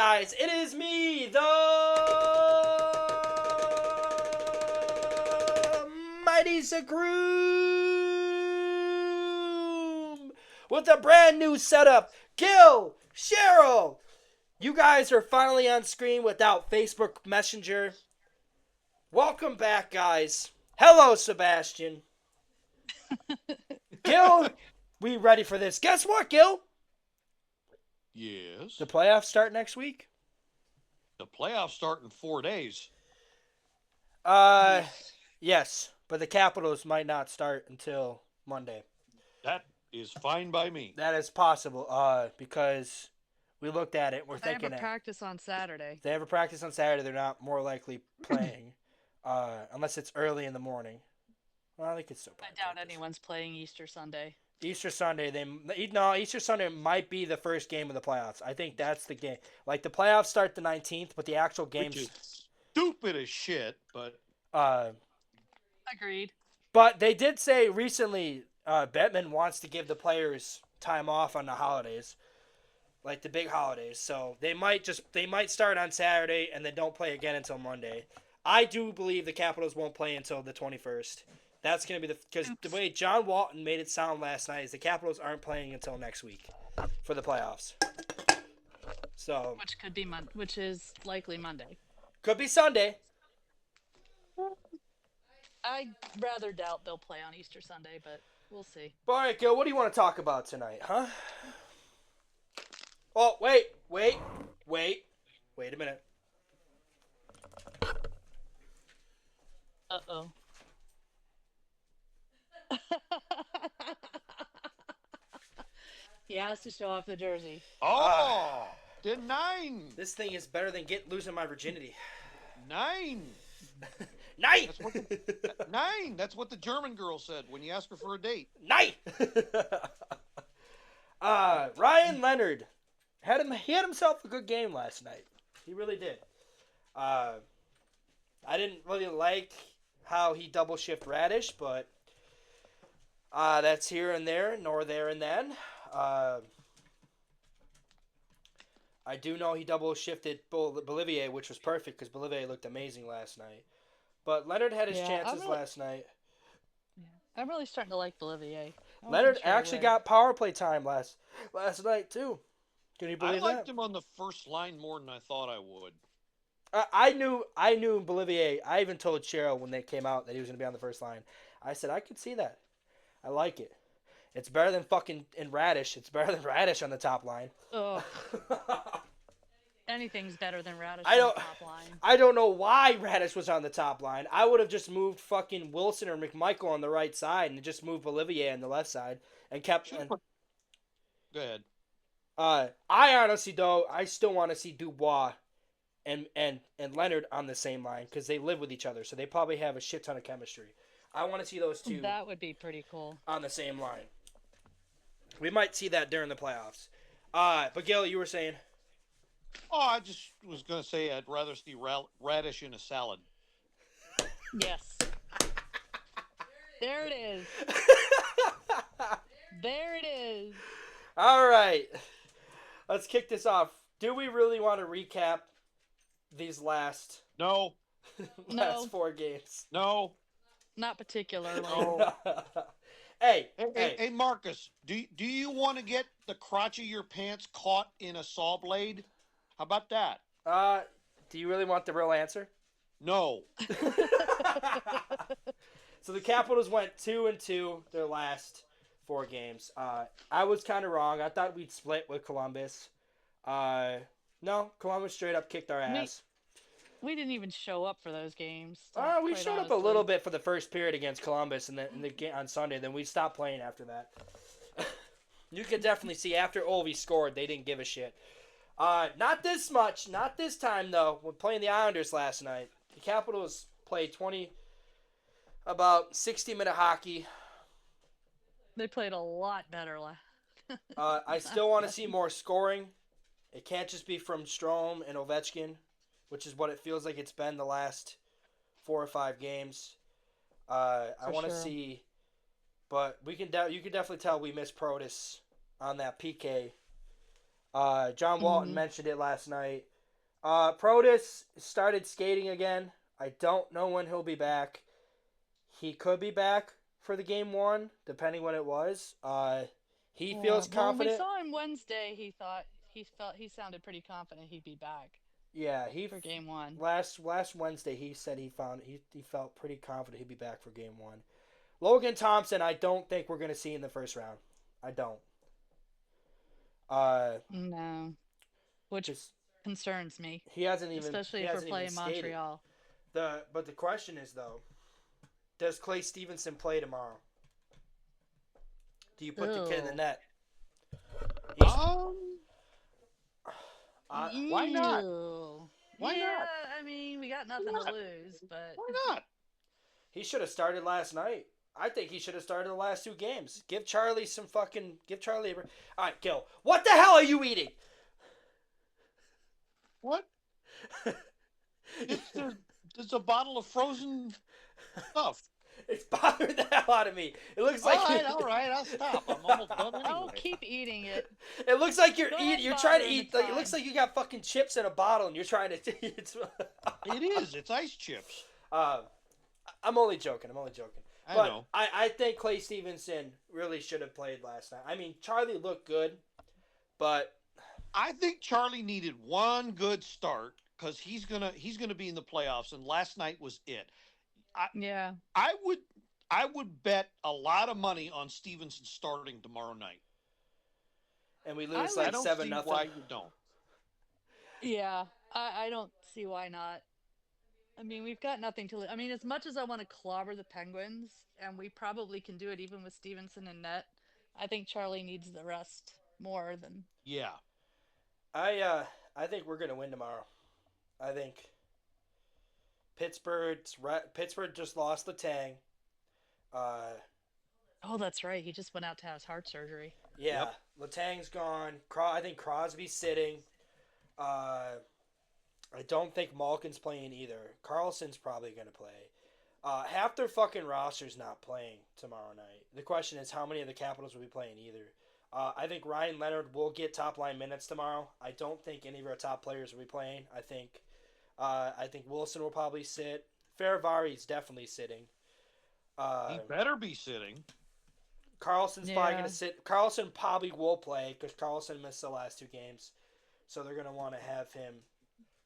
guys, it is me, the Mighty Sucram, with a brand new setup. Gil, Cheryl, you guys are finally on screen without Facebook Messenger. Welcome back, guys. Hello, Sebastian. Gil, we ready for this? Guess what, Gil? Yes. The playoffs start next week. The playoffs start in 4 days. Yes, but the Capitals might not start until Monday. That is fine by me. That is possible, because we looked at it. We're They have thinking a practice on Saturday. if they have a practice on Saturday, they're not more likely playing, unless it's early in the morning. Well, they could still play. I doubt anyone's playing Easter Sunday. Easter Sunday, Easter Sunday might be the first game of the playoffs. I think that's the game. Like, the playoffs start the 19th, but the actual games. Which is stupid as shit, but. Agreed. But they did say recently, Bettman wants to give the players time off on the holidays, like the big holidays. So they might start on Saturday and then don't play again until Monday. I do believe the Capitals won't play until the 21st. That's going to be because the way John Walton made it sound last night is the Capitals aren't playing until next week for the playoffs. So Which could be which is likely Monday. Could be Sunday. I rather doubt they'll play on Easter Sunday, but we'll see. All right, Gil, what do you want to talk about tonight, huh? Oh, wait a minute. Uh-oh. He has to show off the jersey. Oh! Did 9! This thing is better than losing my virginity. 9! 9! 9! That's what the German girl said when you ask her for a date. 9! Ryan Leonard he had himself a good game last night. He really did. I didn't really like how he double shift Radish, but that's here and there, nor there and then. I do know he double shifted Bolivier, which was perfect because Bolivier looked amazing last night. But Leonard had his chances last night. Yeah, I'm really starting to like Bolivier. Leonard actually got power play time last night too. Can you believe that? I liked him on the first line more than I thought I would. I knew Bolivier. I even told Cheryl when they came out that he was going to be on the first line. I said I could see that. I like it. It's better than fucking in Radish. It's better than Radish on the top line. Ugh. Anything's better than Radish on the top line. I don't know why Radish was on the top line. I would have just moved fucking Wilson or McMichael on the right side and just moved Bolivier on the left side and kept. Go ahead. I honestly though I still want to see Dubois and Leonard on the same line because they live with each other, so they probably have a shit ton of chemistry. I want to see those two. That would be pretty cool. On the same line. We might see that during the playoffs. But Gil, you were saying? Oh, I just was going to say I'd rather see Radish in a salad. Yes. There it is. There it is. All right. Let's kick this off. Do we really want to recap these last No. 4 games? No. Not particularly. No. Hey, Marcus, do you want to get the crotch of your pants caught in a saw blade? How about that? Do you really want the real answer? No. So the Capitals went 2-2 their last 4 games. I was kind of wrong. I thought we'd split with Columbus. No, Columbus straight up kicked our ass. We didn't even show up for those games. We showed up a little bit for the first period against Columbus and then in the game on Sunday. Then we stopped playing after that. You could definitely see after Ovi scored, they didn't give a shit. Not this much. Not this time, though. When playing the Islanders last night, the Capitals played about 60-minute hockey. They played a lot better. I still want to see more scoring. It can't just be from Strome and Ovechkin, which is what it feels like it's been the last 4 or 5 games. I want to see, but you can definitely tell we miss Protas on that PK. John Walton mentioned it last night. Protus started skating again. I don't know when he'll be back. He could be back for the game one, depending when it was. He feels Well, when we confident. saw him Wednesday, he sounded pretty confident he'd be back Yeah, for game one. last Wednesday he said he felt pretty confident he'd be back for game one. Logan Thompson, I don't think we're gonna see in the first round. I don't. Uh, No, which just concerns me, he especially if we're hasn't even playing skated. Montreal. But the question is though, does Clay Stevenson play tomorrow? Do you put the kid in the Ew. net? He's, Why not? Ew. Why Yeah, not? I mean, we got Why nothing to not? lose, but Why not? he should have started last night. I think he should have started the last two games. Give Charlie a break. All right, Gil. What the hell are you eating? What? It's a bottle of frozen stuff. It's bothering the hell out of me. It looks like All right, I'll stop. I'm almost done anyway. I'll keep eating it. It looks like you're Go eating. ahead, You're trying to bothering eat. the Like, it looks time. like you got fucking chips in a bottle, and you're trying to. It's, It is. It's ice chips. I'm only joking. I But know. I think Clay Stevenson really should have played last night. I mean, Charlie looked good, but I think Charlie needed one good start because he's gonna be in the playoffs, and last night was it. Yeah. I would bet a lot of money on Stevenson starting tomorrow night. and we lose I like I don't 7-0. see why you don't. Yeah. I don't see why not. I mean, we've got nothing to lose. I mean, as much as I want to clobber the Penguins, and we probably can do it even with Stevenson in net, I think Charlie needs the rest more than. Yeah. I think we're gonna win tomorrow. I think Pittsburgh just lost the Tang. Uh, Oh, that's right. He just went out to have his heart surgery. yeah, Yep. Letang's gone. I think Crosby's sitting. I don't think Malkin's playing either. Carlson's probably gonna play. Half their fucking roster's not playing tomorrow night. The question is how many of the Capitals will be playing either. I think Ryan Leonard will get top line minutes tomorrow. I don't think any of our top players will be playing. I think Wilson will probably sit. Faravari's definitely sitting. He better be sitting. Carlson's probably Yeah. going to sit. Carlson probably will play because Carlson missed the last two games. So they're going to want to have him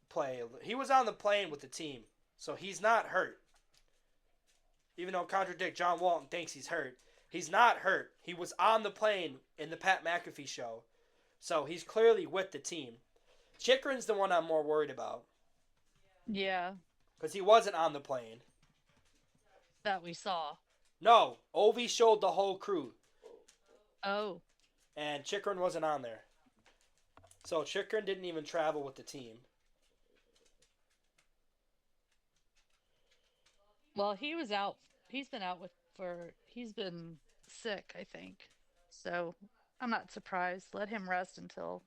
play. He was on the plane with the team, so he's not hurt. Even though contradict John Walton thinks he's hurt, he's not hurt. He was on the plane in the Pat McAfee show, so he's clearly with the team. Chikrin's the one I'm more worried about Yeah, because he wasn't on the plane. that we saw. No, Ovi showed the whole crew, Oh, and Chikrin wasn't on there. So Chikrin didn't even travel with the team. well, he was out. He's been out he's been sick, I think. So I'm not surprised. Let him rest until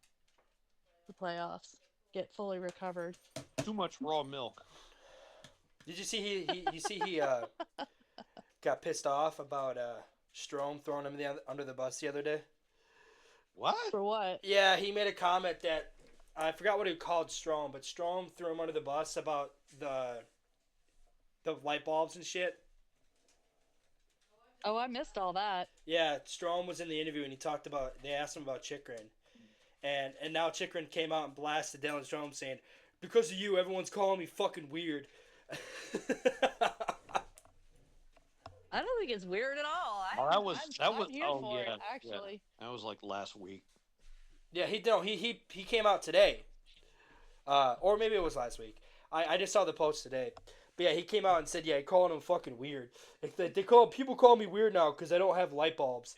the playoffs. Get fully recovered. Too much raw milk. Did you see he got pissed off about Strome throwing him under the bus the other day? What? For what? Yeah, he made a comment that I forgot what he called Strome, but Strome threw him under the bus about the light bulbs and shit. Oh, I missed all that. Yeah, Strome was in the interview and they asked him about Chikrin. And now Chikrin came out and blasted Dylan Strome saying, "Because of you, everyone's calling me fucking weird." I don't think it's weird at all. Oh, I'm here oh for yeah, it, actually. yeah. That was like last week. Yeah, he came out today. Or maybe it was last week. I just saw the post today. But yeah, he came out and said, yeah, calling him fucking weird. People call me weird now because I don't have light bulbs.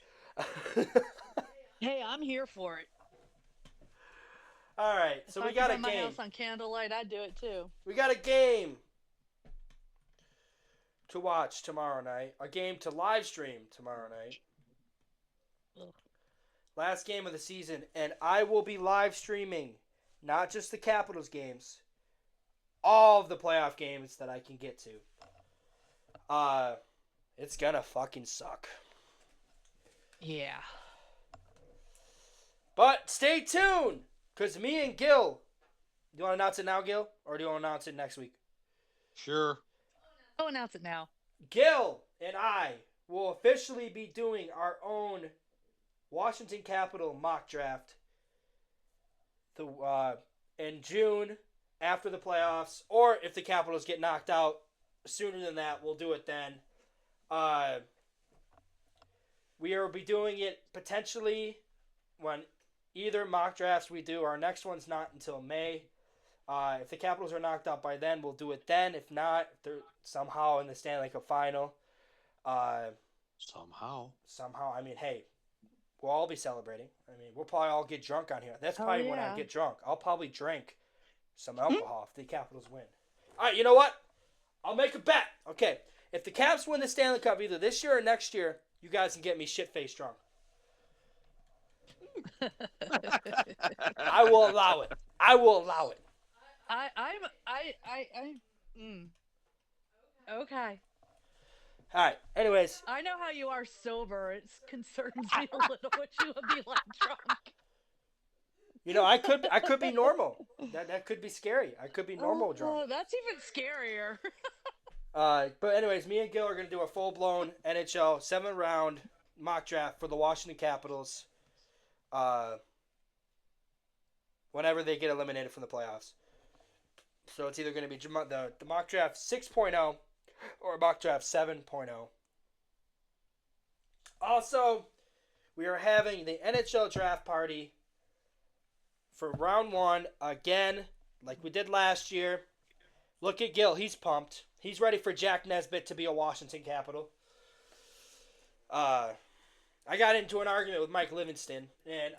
Hey, I'm here for it. All right, so If we I got could a run my game. house on candlelight, I'd do it too. We got a game to watch tomorrow night. A game to live stream tomorrow night. Ugh. Last game of the season, and I will be live streaming not just the Capitals games, all of the playoff games that I can get to. It's gonna fucking suck. Yeah. But stay tuned, because me and Gil, You want to announce it now, Gil, or do you want to announce it next week? Sure. I'll announce it now. Gil and I will officially be doing our own Washington Capital mock draft in June after the playoffs, or if the Capitals get knocked out sooner than that, we'll do it then. We will be doing it potentially when either mock drafts we do. Our next one's not until May. If the Capitals are knocked out by then, we'll do it then. If not, if they're somehow in the Stanley Cup final. Somehow. I mean, hey, we'll all be celebrating. I mean, we'll probably all get drunk on here. That's probably when I get drunk. I'll probably drink some alcohol if the Capitals win. All right, you know what? I'll make a bet. Okay, if the Caps win the Stanley Cup either this year or next year, you guys can get me shit-faced drunk. I will allow it. Okay. All right. Anyways, I know how you are sober. It concerns me a little what you would be like drunk. you know, I could be normal. That could be scary. I could be normal drunk. Oh, that's even scarier. But anyways, me and Gil are gonna do a full-blown NHL 7-round mock draft for the Washington Capitals. Whenever they get eliminated from the playoffs. So it's either going to be the mock draft 6.0 or mock draft 7.0. Also, we are having the NHL draft party for round 1 again, like we did last year. Look at Gil. He's pumped. He's ready for Jack Nesbitt to be a Washington Capital. I got into an argument with Mike Livingston, and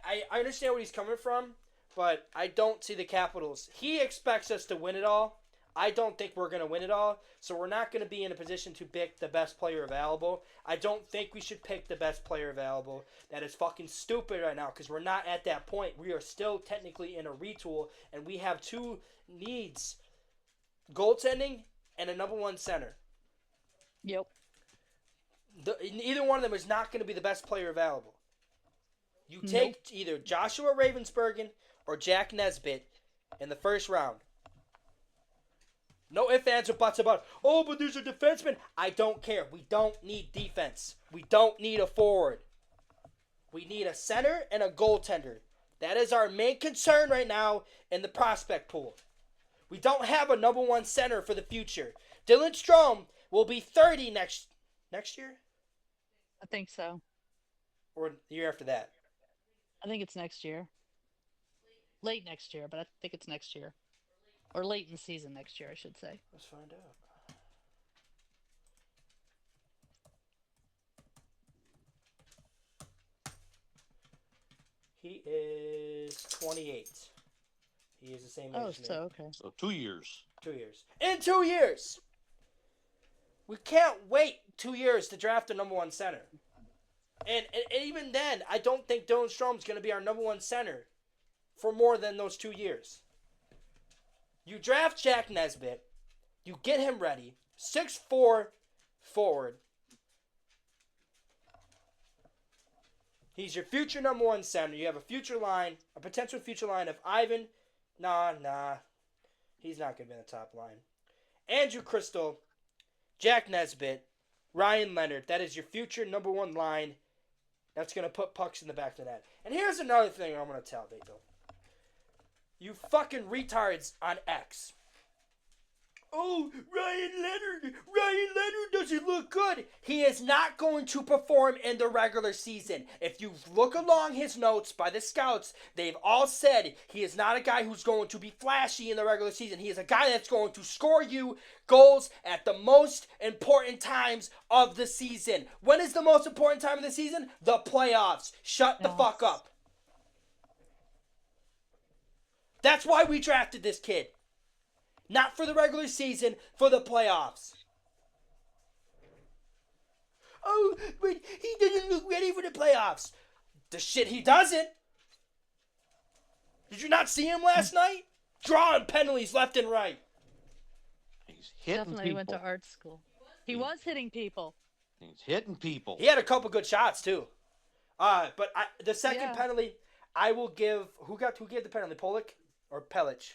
I understand where he's coming from, but I don't see the Capitals. He expects us to win it all. I don't think we're going to win it all, so we're not going to be in a position to pick the best player available. I don't think we should pick the best player available. That is fucking stupid right now because we're not at that point. We are still technically in a retool, and we have 2 needs, goaltending and a number 1 center. Yep. Either one of them is not going to be the best player available. You take either Joshua Ravensbergen or Jack Nesbitt in the first round. No ifs, ands, or buts about, but there's a defenseman. I don't care. We don't need defense. We don't need a forward. We need a center and a goaltender. That is our main concern right now in the prospect pool. We don't have a number 1 center for the future. Dylan Strome will be 30 next year? I think so. Or the year after that? I think it's next year. Late next year, but I think it's next year. Or late in the season next year, I should say. Let's find out. He is 28. He is the same age as me. So okay. So 2 years. 2 years. In 2 years! We can't wait 2 years to draft a number 1 center. And even then, I don't think Dylan Strome's going to be our number 1 center for more than those 2 years. You draft Jack Nesbitt. You get him ready. 6'4" forward. He's your future number 1 center. You have a potential future line of Ivan. Nah. He's not going to be in the top line. Andrew Crystal, Jack Nesbitt, Ryan Leonard. That is your future number 1 line. That's going to put pucks in the back of the net. And here's another thing I'm going to tell Vito. You fucking retards on X. Oh, Ryan Leonard doesn't look good. He is not going to perform in the regular season. If you look along his notes by the scouts, they've all said he is not a guy who's going to be flashy in the regular season. He is a guy that's going to score you goals at the most important times of the season. When is the most important time of the season? The playoffs. Shut the fuck up. That's why we drafted this kid. Not for the regular season, for the playoffs. Oh, but he doesn't look ready for the playoffs. The shit he doesn't. Did you not see him last night? Drawing penalties left and right. He's hitting Definitely people. went to art school. He was hitting people. He's hitting people. He had a couple good shots too. But the second penalty, I will give. Who gave the penalty? Pollock or Pelich.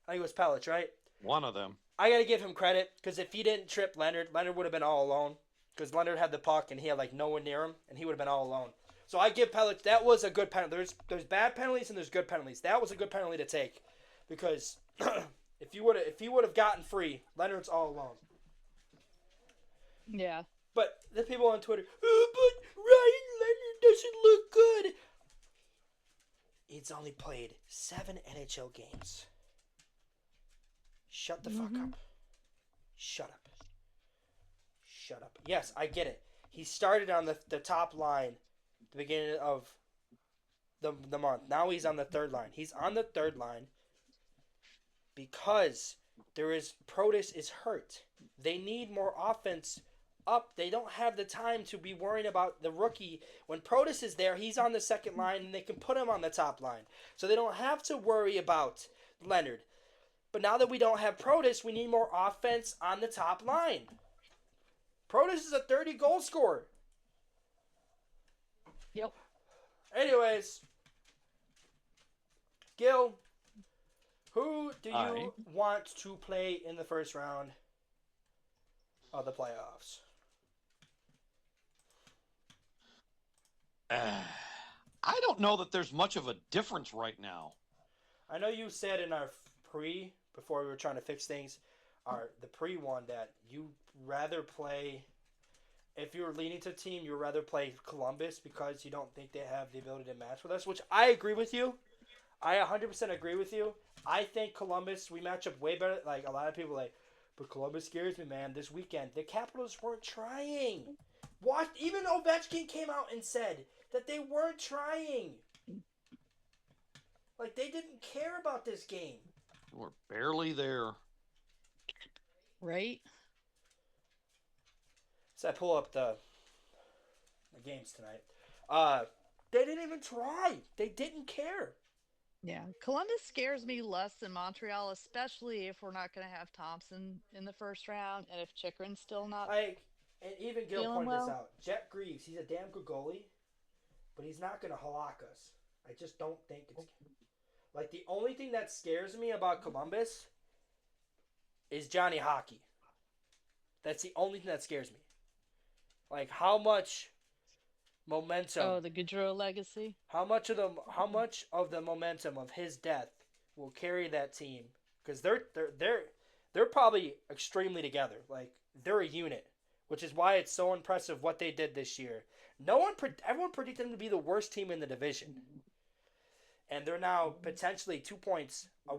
I think it was Pelich, right? One of them. I got to give him credit because if he didn't trip Leonard would have been all alone because Leonard had the puck and he had like no one near him and he would have been all alone. So I give Pelich, that was a good penalty. There's bad penalties and there's good penalties. That was a good penalty to take because if he would have gotten free, Leonard's all alone. Yeah. But the people on Twitter, oh, but Ryan Leonard doesn't look good. He's only played 7 NHL games. Shut the fuck up. Shut up. Shut up. Yes, I get it. He started on the top line at the beginning of the month. Now he's on the third line. He's on the third line because Protas is hurt. They need more offense up. They don't have the time to be worrying about the rookie. When Protas is there, he's on the second line and they can put him on the top line. So they don't have to worry about Leonard. But now that we don't have Protas, we need more offense on the top line. Protas is a 30-goal scorer. Yep. Anyways, Gil, who do you want to play in the first round of the playoffs? I don't know that there's much of a difference right now. I know you said in our before we were trying to fix things, the pre one that you rather play, if you're leaning to a team, you would rather play Columbus because you don't think they have the ability to match with us, which I agree with you. I 100% agree with you. I think Columbus, we match up way better. Like, a lot of people but Columbus scares me, man. This weekend, the Capitals weren't trying. Even Ovechkin came out and said that they weren't trying. Like, they didn't care about this game. We're barely there. Right? So I pull up the games tonight. They didn't even try. They didn't care. Yeah. Columbus scares me less than Montreal, especially if we're not going to have Thompson in the first round and if Chikrin's still not And even Gil feeling pointed this well. out. Jet Greaves, he's a damn good goalie, but he's not going to halak us. I just don't think it's... Like, the only thing that scares me about Columbus is Johnny Hockey. That's the only thing that scares me. Like, how much momentum... Oh, the Gaudreau legacy? How much of the momentum of his death will carry that team? Because they're probably extremely together. Like, they're a unit, which is why it's so impressive what they did this year. Everyone predicted them to be the worst team in the division. And they're now potentially 2 points, a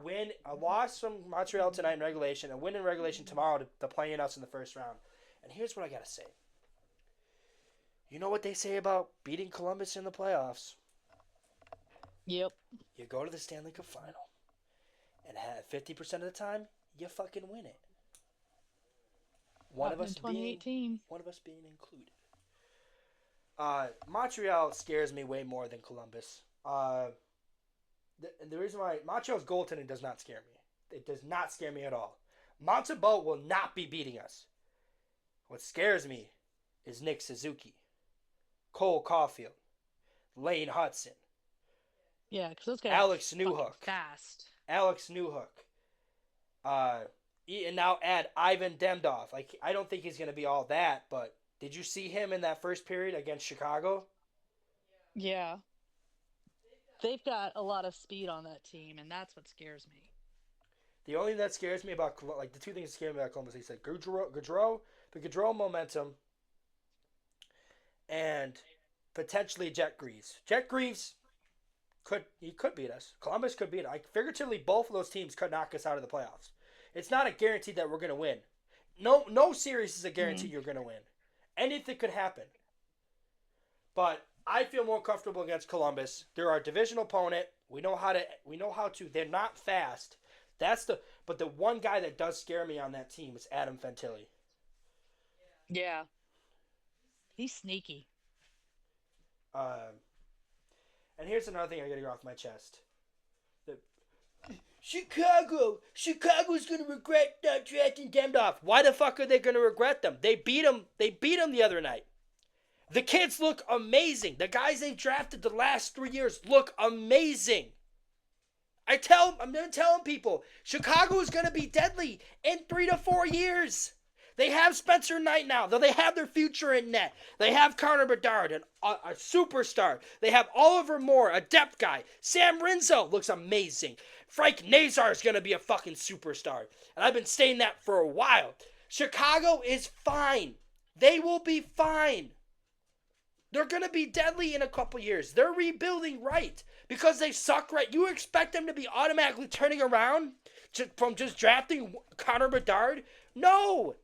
loss from Montreal tonight in regulation, a win in regulation tomorrow to playing us in the first round. And here's what I got to say. You know what they say about beating Columbus in the playoffs? Yep. You go to the Stanley Cup final, and 50% of the time, you fucking win it. One of us being included. Montreal scares me way more than Columbus. The reason why Montreal's goaltending does not scare me. It does not scare me at all. Montebo will not be beating us. What scares me is Nick Suzuki, Cole Caulfield, Lane Hudson. Yeah, because those guys Alex are Newhook. fast. Alex Newhook. And now add Ivan Demdov. Like, I don't think he's going to be all that, but did you see him in that first period against Chicago? Yeah. They've got a lot of speed on that team, and that's what scares me. The only thing that scares me about, the two things that scare me about Columbus, he said the Gaudreau momentum, and potentially Jet Greaves. Jet Greaves could beat us. Columbus could beat us. Figuratively, both of those teams could knock us out of the playoffs. It's not a guarantee that we're going to win. No series is a guarantee you're going to win. Anything could happen. But I feel more comfortable against Columbus. They're our division opponent. We know how to. They're not fast. But the one guy that does scare me on that team is Adam Fantilli. Yeah. He's sneaky. And here's another thing I got to get off my chest. Chicago's going to regret not drafting Demdov. Why the fuck are they going to regret them? They beat him the other night. The kids look amazing. The guys they've drafted the last 3 years look amazing. I've been telling people, Chicago is going to be deadly in 3 to 4 years. They have Spencer Knight now, though they have their future in net. They have Connor Bedard, a superstar. They have Oliver Moore, a depth guy. Sam Rinzo looks amazing. Frank Nazar is going to be a fucking superstar. And I've been saying that for a while. Chicago is fine. They will be fine. They're going to be deadly in a couple years. They're rebuilding right because they suck right. You expect them to be automatically turning around from just drafting Connor Bedard? No.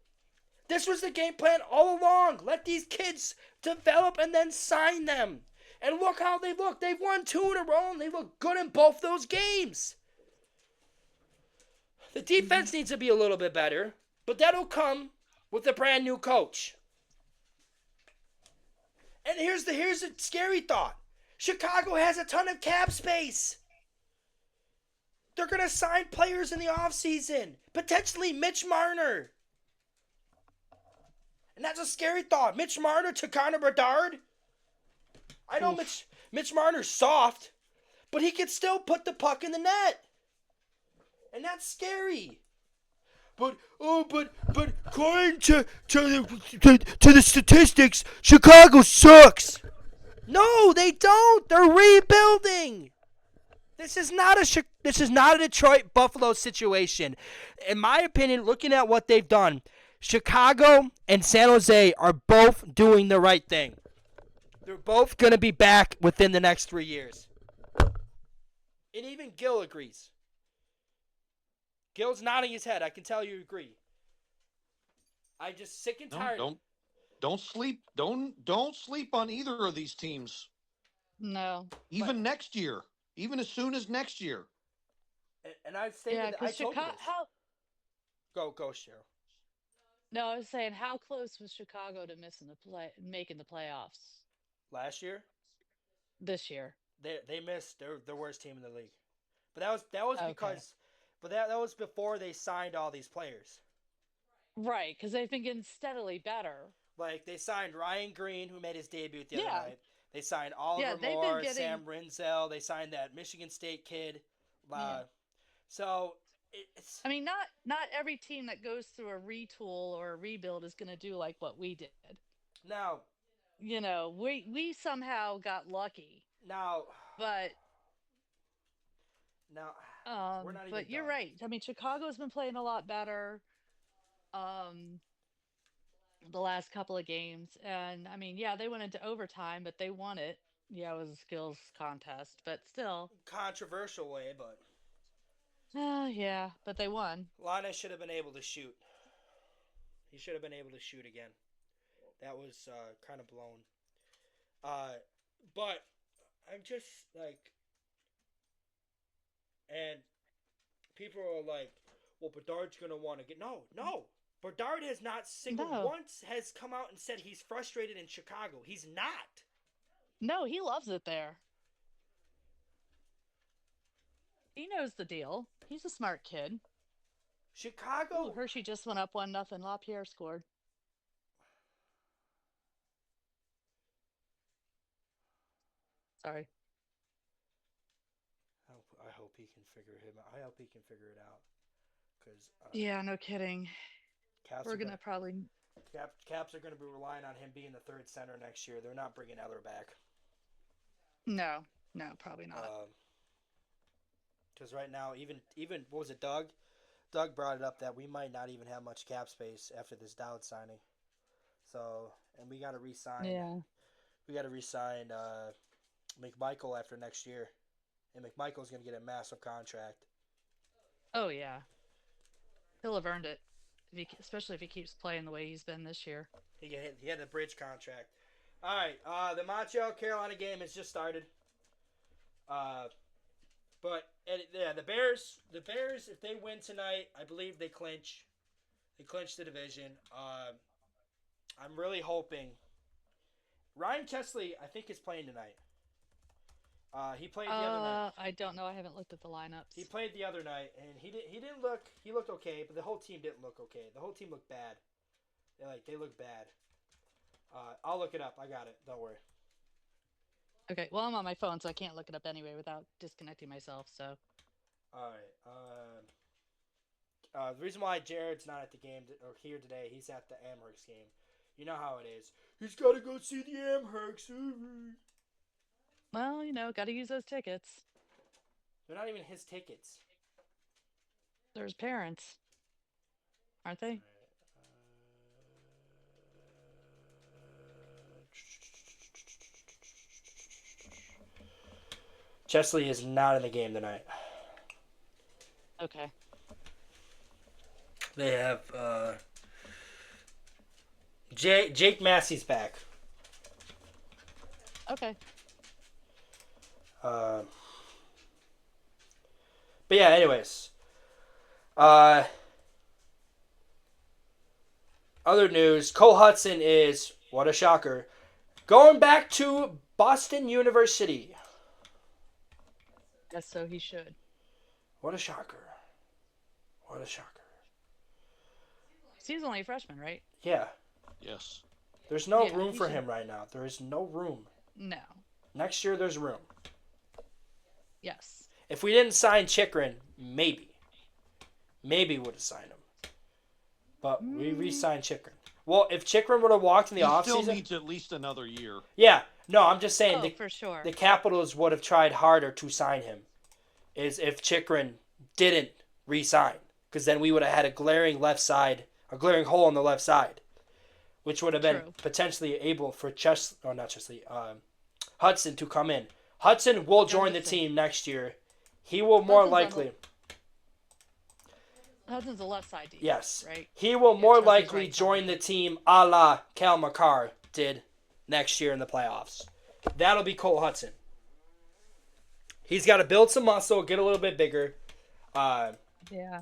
This was the game plan all along. Let these kids develop and then sign them. And look how they look. They've won 2 in a row and they look good in both those games. The defense needs to be a little bit better, but that'll come with a brand new coach. And here's the scary thought. Chicago has a ton of cap space. They're going to sign players in the offseason. Potentially Mitch Marner. And that's a scary thought. Mitch Marner to Connor Bedard. I know Mitch Marner's soft, but he can still put the puck in the net. And that's scary. But according to the statistics, Chicago sucks. No, they don't. They're rebuilding. This is not a Detroit Buffalo situation. In my opinion, looking at what they've done, Chicago and San Jose are both doing the right thing. They're both going to be back within the next 3 years. And even Gil agrees. Gil's nodding his head. I can tell you agree. I'm just sick and tired. Don't sleep on either of these teams. No. Even next year. Even as soon as next year. And I've stated that. I told you this. Go, Cheryl. No, I was saying, how close was Chicago to making the playoffs Last year? this year? They missed. They're the worst team in the league. But that was because, but that was before they signed all these players. Right, because they've been getting steadily better. Like they signed Ryan Green, who made his debut the other night. They signed Oliver they've Moore, been getting... Sam Rinzel. They signed that Michigan State kid. So it's. I mean, not every team that goes through a retool or a rebuild is going to do like what we did. Now, you know, we somehow got lucky. Now, but we're not even but you're done. right. I mean, Chicago's been playing a lot better. The last couple of games, and I mean, yeah, they went into overtime, but they won it. Yeah, it was a skills contest, but still controversial way, but yeah, but they won. Lana should have been able to shoot. He should have been able to shoot again. That was kind of blown. But I'm just like, and people are like, well, Bedard's gonna want to get no. Bedard has not once has come out and said he's frustrated in Chicago. He's not. No, he loves it there. He knows the deal. He's a smart kid. Chicago. Ooh, Hershey just went up 1-0. LaPierre scored. Sorry. I hope he can figure it out. Cause yeah, no kidding. We're gonna probably Caps are gonna be relying on him being the third center next year. They're not bringing Eller back. No, probably not. Because right now, even what was it, Doug? Doug brought it up that we might not even have much cap space after this Dowd signing. So, and we got to re-sign. Yeah. We got to re-sign McMichael after next year, and McMichael's gonna get a massive contract. Oh yeah, he'll have earned it. Especially if he keeps playing the way he's been this year. He had a bridge contract. All right, the Montreal Carolina game has just started. But the Bears, if they win tonight, I believe they clinch. They clinch the division. I'm really hoping. Ryan Kessley, I think, is playing tonight. He played the other night. I don't know. I haven't looked at the lineups. He played the other night, and he looked okay, but the whole team didn't look okay. The whole team looked bad. They looked bad. I'll look it up. I got it. Don't worry. Okay. Well, I'm on my phone, so I can't look it up anyway without disconnecting myself. So. All right. The reason why Jared's not at the game or here today, he's at the Amherst game. You know how it is. He's got to go see the Amherst. Well, got to use those tickets. They're not even his tickets. There's parents, aren't they? Chesley is not in the game tonight. Okay. They have Jake Massey's back. Okay. But yeah, anyways. Other news, Cole Hudson is, what a shocker, going back to Boston University. Guess so he should. What a shocker. What a shocker. He's only a freshman, right? Yeah. Yes. There's no Yeah, room he for should- him right now. There is no room. No. Next year, there's room. Yes. If we didn't sign Chikrin, maybe would have signed him. But we re-signed Chikrin. Well, if Chikrin would have walked in the He offseason... still needs at least another year. Yeah. No, I'm just saying Oh, for sure. the Capitals would have tried harder to sign him. Is if Chikrin didn't re-sign. Because then we would have had a glaring hole on the left side. Which would have been True. potentially able for Hudson to come in. Hudson will join the Hudson. team next year. He will more Hudson's on likely... Hudson's a left side D. Yes. Right? He will Yeah, more Chelsea's likely right join side. the team a la Cal McCarr did next year in the playoffs. That'll be Cole Hudson. He's got to build some muscle, get a little bit bigger. Yeah.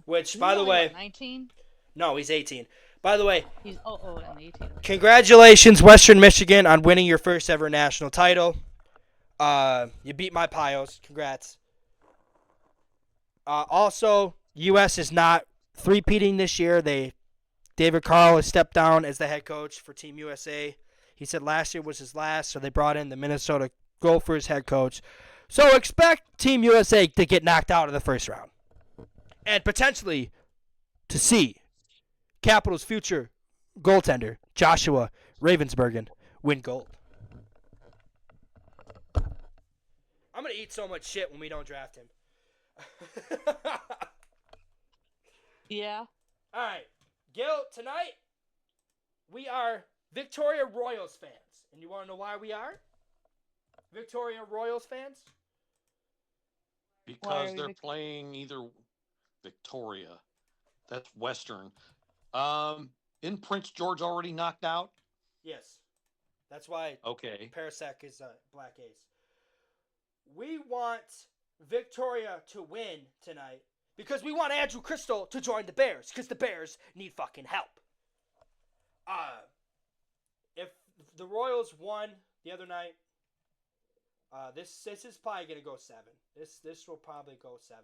Which, Isn't by he the only, way... what, 19? No, he's 18. By the way, He's in the 18. congratulations, Western Michigan, on winning your first ever national title. You beat my Pios. Congrats. Also, U.S. is not three-peating this year. David Carl has stepped down as the head coach for Team USA. He said last year was his last, so they brought in the Minnesota Gophers head coach. So expect Team USA to get knocked out in the first round. And potentially to see Capitals' future goaltender, Joshua Ravensbergen, win gold. I'm going to eat so much shit when we don't draft him. Yeah. All right. Gil, tonight we are Victoria Royals fans. And you want to know why we are Victoria Royals fans? Because we they're Vic- playing either Victoria. That's Western. Isn't Prince George already knocked out? Yes. That's why Okay. Parasek is a black ace. We want Victoria to win tonight because we want Andrew Crystal to join the Bears because the Bears need fucking help. If the Royals won the other night, this is probably gonna go 7. This will probably go 7.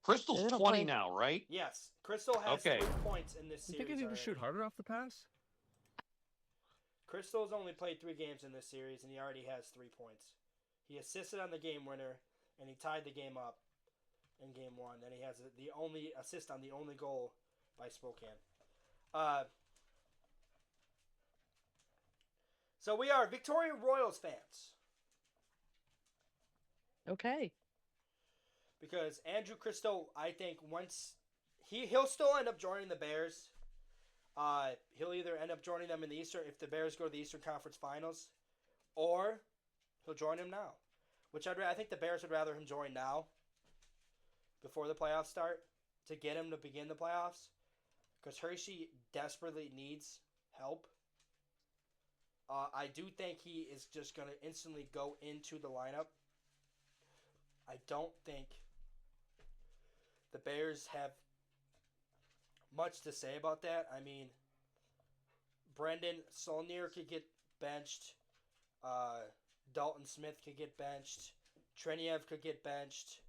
Crystal's It'll 20 play- now, right? Yes, Crystal has Okay. 3 points in this You series. think he need to already. shoot harder off the pass? Crystal's only played 3 games in this series, and he already has 3 points. He assisted on the game winner, and he tied the game up in game 1. Then he has the only assist on the only goal by Spokane. So we are Victoria Royals fans Okay. because Andrew Crystal, I think once he'll still end up joining the Bears. He'll either end up joining them in the Eastern if the Bears go to the Eastern Conference Finals, or he'll join him now. Which I think the Bears would rather him join now, before the playoffs start, to get him to begin the playoffs, because Hershey desperately needs help. I do think he is just going to instantly go into the lineup. I don't think the Bears have much to say about that. I mean, Brendan Solnier could get benched. Dalton Smith could get benched. Treniev could get benched.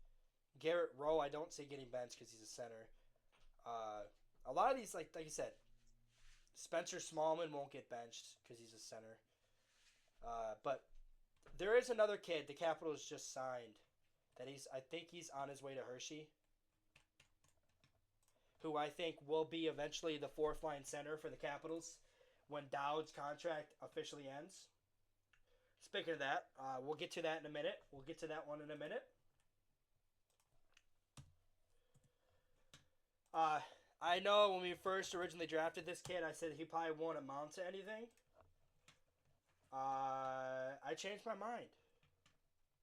Garrett Rowe, I don't see getting benched because he's a center. A lot of these, like you said, Spencer Smallman won't get benched because he's a center. But there is another kid the Capitals just signed that I think he's on his way to Hershey, who I think will be eventually the fourth line center for the Capitals when Dowd's contract officially ends. Speaking of that, we'll get to that in a minute. We'll get to that one in a minute. I know when we first originally drafted this kid, I said he probably won't amount to anything. I changed my mind.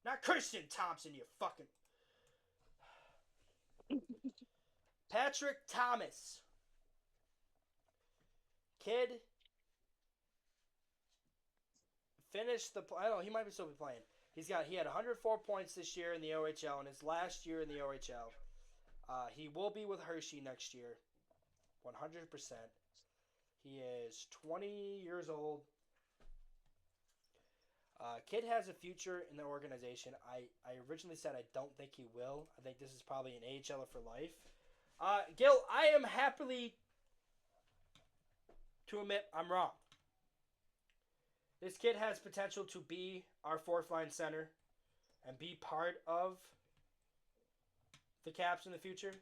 Not Christian Thompson, you fucking... Patrick Thomas. Kid finished the... I don't know, he might still be playing. He had 104 points this year in the OHL, in his last year in the OHL. He will be with Hershey next year. 100%. He is 20 years old. Kid has a future in the organization. I originally said I don't think he will. I think this is probably an AHLer for life. Gil, I am happily to admit I'm wrong. This kid has potential to be our fourth line center and be part of the Caps in the future.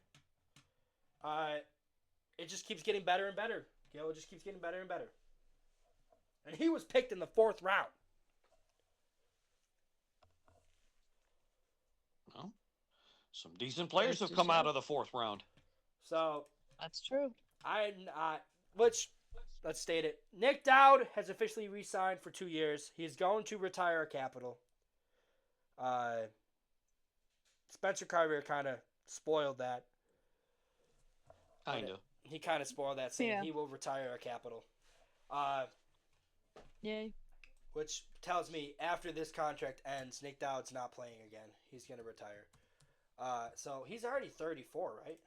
It just keeps getting better and better. Gil, it just keeps getting better and better. And he was picked in the 4th round. Well, some decent players have come out of the 4th round. So That's true. Let's state it. Nick Dowd has officially re-signed for 2 years. He's going to retire a Capital. Spencer Carver kind of spoiled that. Kind of. He kind of spoiled that, saying he will retire a Capital. Yay. Which tells me after this contract ends, Nick Dowd's not playing again. He's going to retire. So he's already 34, right?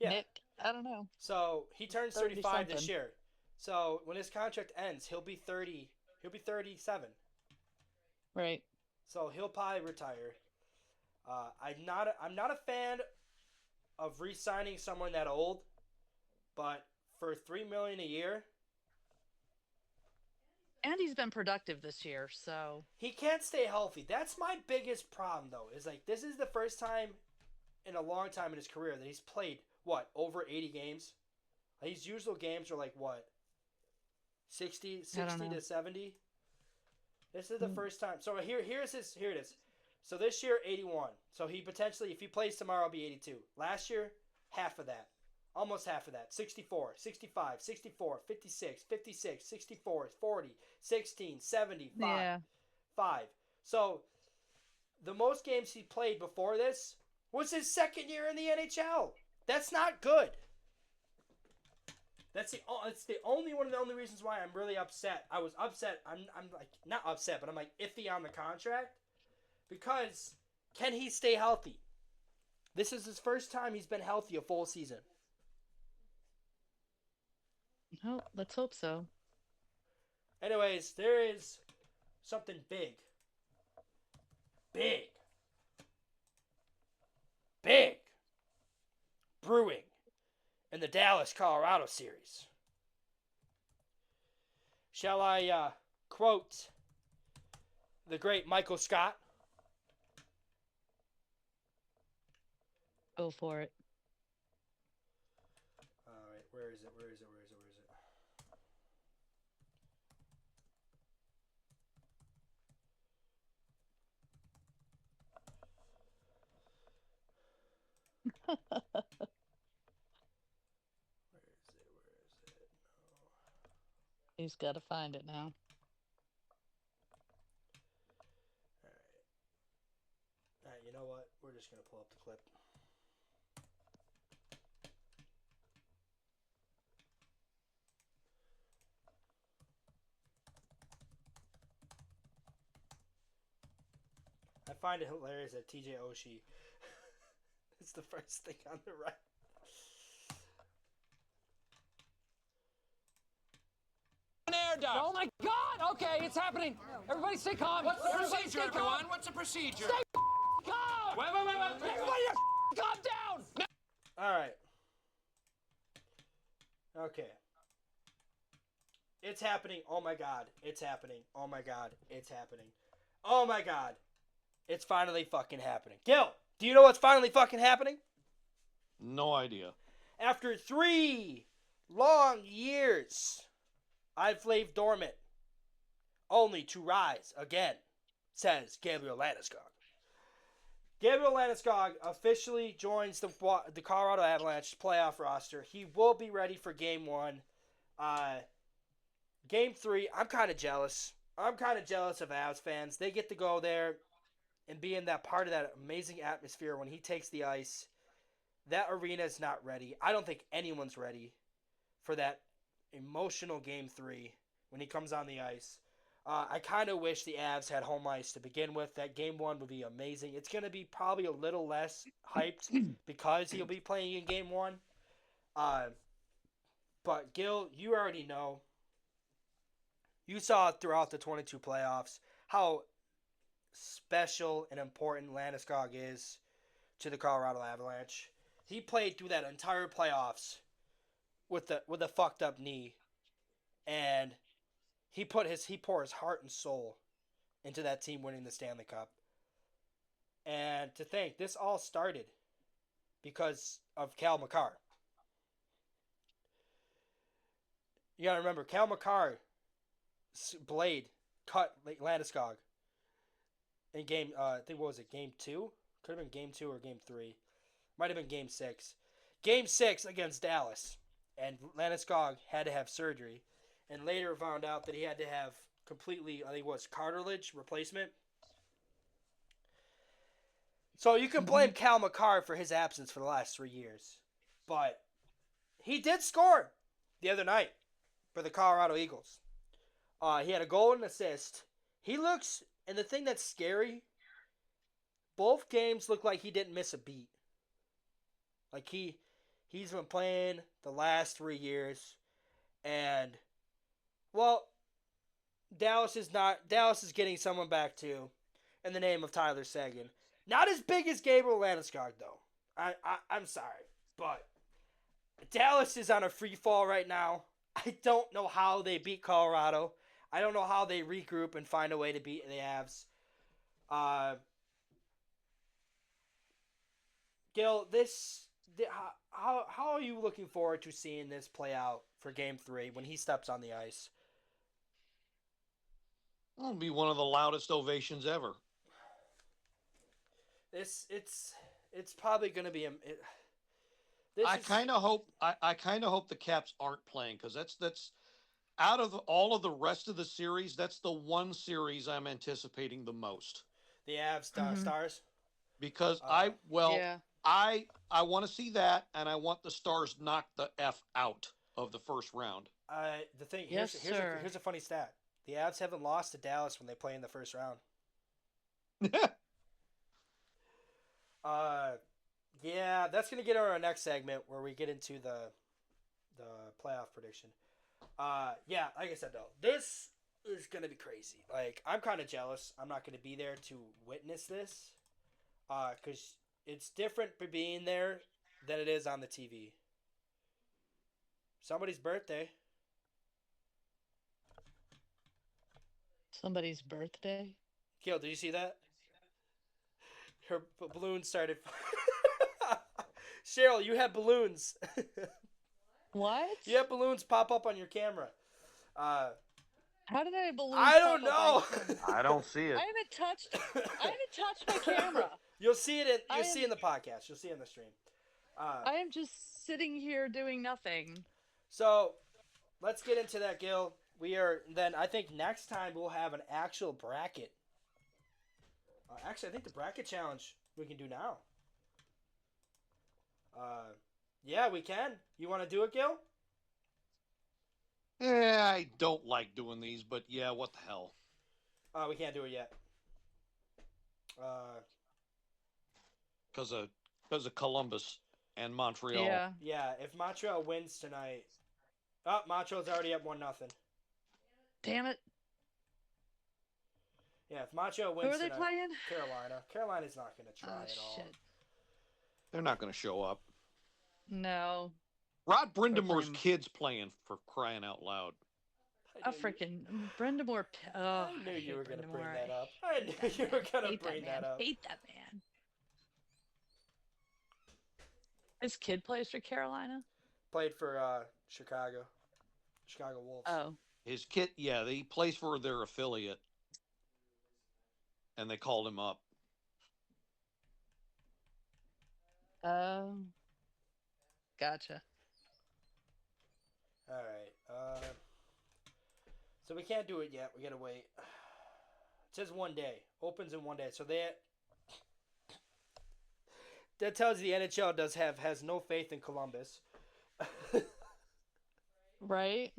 Yeah. Nick, I don't know. So he turns 35 this 30-something. year. So when his contract ends, he'll be 30. He'll be 37. Right. So he'll probably retire. I'm not a fan of re-signing someone that old, but for $3 million a year, And he's been productive this year, so he can't stay healthy. That's my biggest problem, though. Is like this is the first time in a long time in his career that he's played over 80 games. His usual games are like 60 to 70. This is the first time. So here it is. So this year 81. So he potentially, if he plays tomorrow, will be 82. Last year, half of that. Almost half of that. 64, 65, 64, 56, 56, 64, 40, 16, 70, 5. yeah. 5. So the most games he played before this was his second year in the NHL. That's not good. It's the only one of the only reasons why I'm really upset. I was upset. I'm like not upset, but I'm like iffy on the contract because can he stay healthy? This is his first time he's been healthy a full season. Oh, let's hope so. Anyways, there is something big brewing in the Dallas-Colorado series. Shall I quote the great Michael Scott? Go for it. All right, where is it? He's got to find it now. All right, you know what? We're just going to pull up the clip. I find it hilarious that TJ Oshie is the first thing on the right. Oh my God! Okay, it's happening. Everybody stay calm. What's the Everybody procedure, stay calm. everyone? What's the procedure? Stay calm. Wait. Everybody calm down. All right. Okay. It's happening. Oh my God. It's happening. Oh my God. It's happening. Oh my God. It's finally fucking happening. Gil, do you know what's finally fucking happening? No idea. After 3 long years, I've laid dormant, only to rise again, says Gabriel Landeskog. Gabriel Landeskog officially joins the Colorado Avalanche playoff roster. He will be ready for Game 1. Game 3, I'm kind of jealous. I'm kind of jealous of Avs fans. They get to go there and be in that part of that amazing atmosphere when he takes the ice. That arena is not ready. I don't think anyone's ready for that emotional Game 3 when he comes on the ice. I kind of wish the Avs had home ice to begin with. That Game 1 would be amazing. It's going to be probably a little less hyped because he'll be playing in Game 1. But, Gil, you already know. You saw throughout the 22 playoffs how special and important Landeskog is to the Colorado Avalanche. He played through that entire playoffs with a fucked up knee, and he poured his heart and soul into that team winning the Stanley Cup. And to think, this all started because of Cal McCarr. You gotta remember, Cal McCarr blade cut Landeskog in game, I think, what was it, Game 2? Could have been Game 2 or Game 3. Might have been Game 6. Game 6 against Dallas. And Landeskog had to have surgery. And later found out that he had to have completely, I think it was cartilage replacement. So you can blame Cal McCarr for his absence for the last 3 years. But he did score the other night for the Colorado Eagles. He had a goal and an assist. He looks, and the thing that's scary, both games look like he didn't miss a beat. Like he's been playing the last 3 years, and well, Dallas is getting someone back too, in the name of Tyler Seguin. Not as big as Gabriel Landeskog though. I'm sorry, but Dallas is on a free fall right now. I don't know how they beat Colorado. I don't know how they regroup and find a way to beat the Avs. Gil, how are you looking forward to seeing this play out for Game 3 when he steps on the ice? It'll be one of the loudest ovations ever. It's probably going to be I kind of hope the Caps aren't playing, because that's out of all of the rest of the series, that's the one series I'm anticipating the most. The Avs Stars, because yeah. I want to see that, and I want the Stars knocked the F out of the first round. The thing Yes, here's a funny stat. The Avs haven't lost to Dallas when they play in the first round. Yeah, that's gonna get our next segment where we get into the playoff prediction. Yeah, like I said though, this is gonna be crazy. Like, I'm kind of jealous. I'm not gonna be there to witness this, because it's different for being there than it is on the TV. Somebody's birthday. Somebody's birthday? Gil, did you see that? Her balloon started. Cheryl, you had balloons. What? You had balloons pop up on your camera. How did I balloon? I don't know. I don't see it. I haven't touched my camera. You'll see it in the podcast. You'll see it in the stream. I am just sitting here doing nothing. So, let's get into that, Gil. I think next time we'll have an actual bracket. Actually, I think the bracket challenge we can do now. Yeah, we can. You want to do it, Gil? Yeah, I don't like doing these, but yeah, what the hell? We can't do it yet. Because of Columbus and Montreal. Yeah. Yeah, if Montreal wins tonight... Oh, Montreal's already up 1-0. Damn it. Yeah, if Montreal wins Who are they tonight... playing? Carolina. Carolina's not going to try at all. Shit. They're not going to show up. No. Rod Brindamore's kids playing, for crying out loud. A freaking Brenda Moore. Oh, I knew you were going to bring that up. I I knew you were going to bring that up. Hate that man. His kid plays for Carolina. Played for Chicago Wolves. Oh, His kid, yeah, he plays for their affiliate, and they called him up. Gotcha. All right. So we can't do it yet. We gotta wait. It says 1 day. Opens in 1 day. So that tells you the NHL has no faith in Columbus. Right.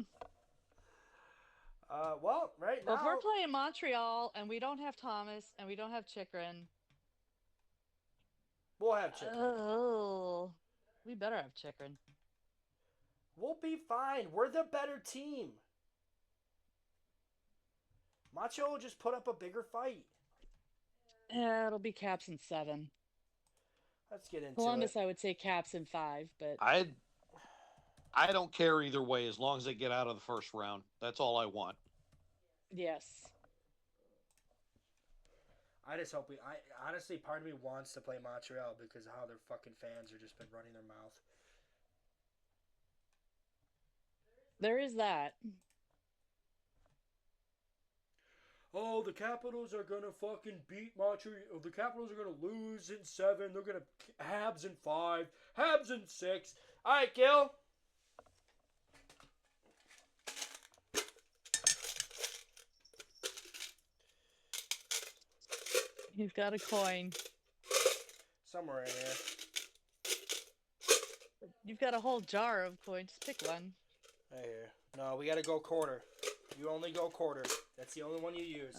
Well, right now. Well, if we're playing Montreal and we don't have Thomas and we don't have Chikrin, We'll have Chikrin. oh, we better have Chikrin. We'll be fine. We're the better team. Montreal will just put up a bigger fight. Yeah, it'll be Caps in 7. Let's get into Columbus, it. I would say Caps in 5, but I don't care either way as long as they get out of the first round. That's all I want. yes. I just hope honestly, part of me wants to play Montreal because of how their fucking fans are just been running their mouth. There is that. Oh, the Capitals are gonna fucking beat Montreal. The Capitals are gonna lose in 7. They're gonna Habs in 5. Habs in 6. All right, Gil. You've got a coin. Somewhere in here. You've got a whole jar of coins. Pick one. Right here. No, we gotta go quarter. You only go quarter. That's the only one you use.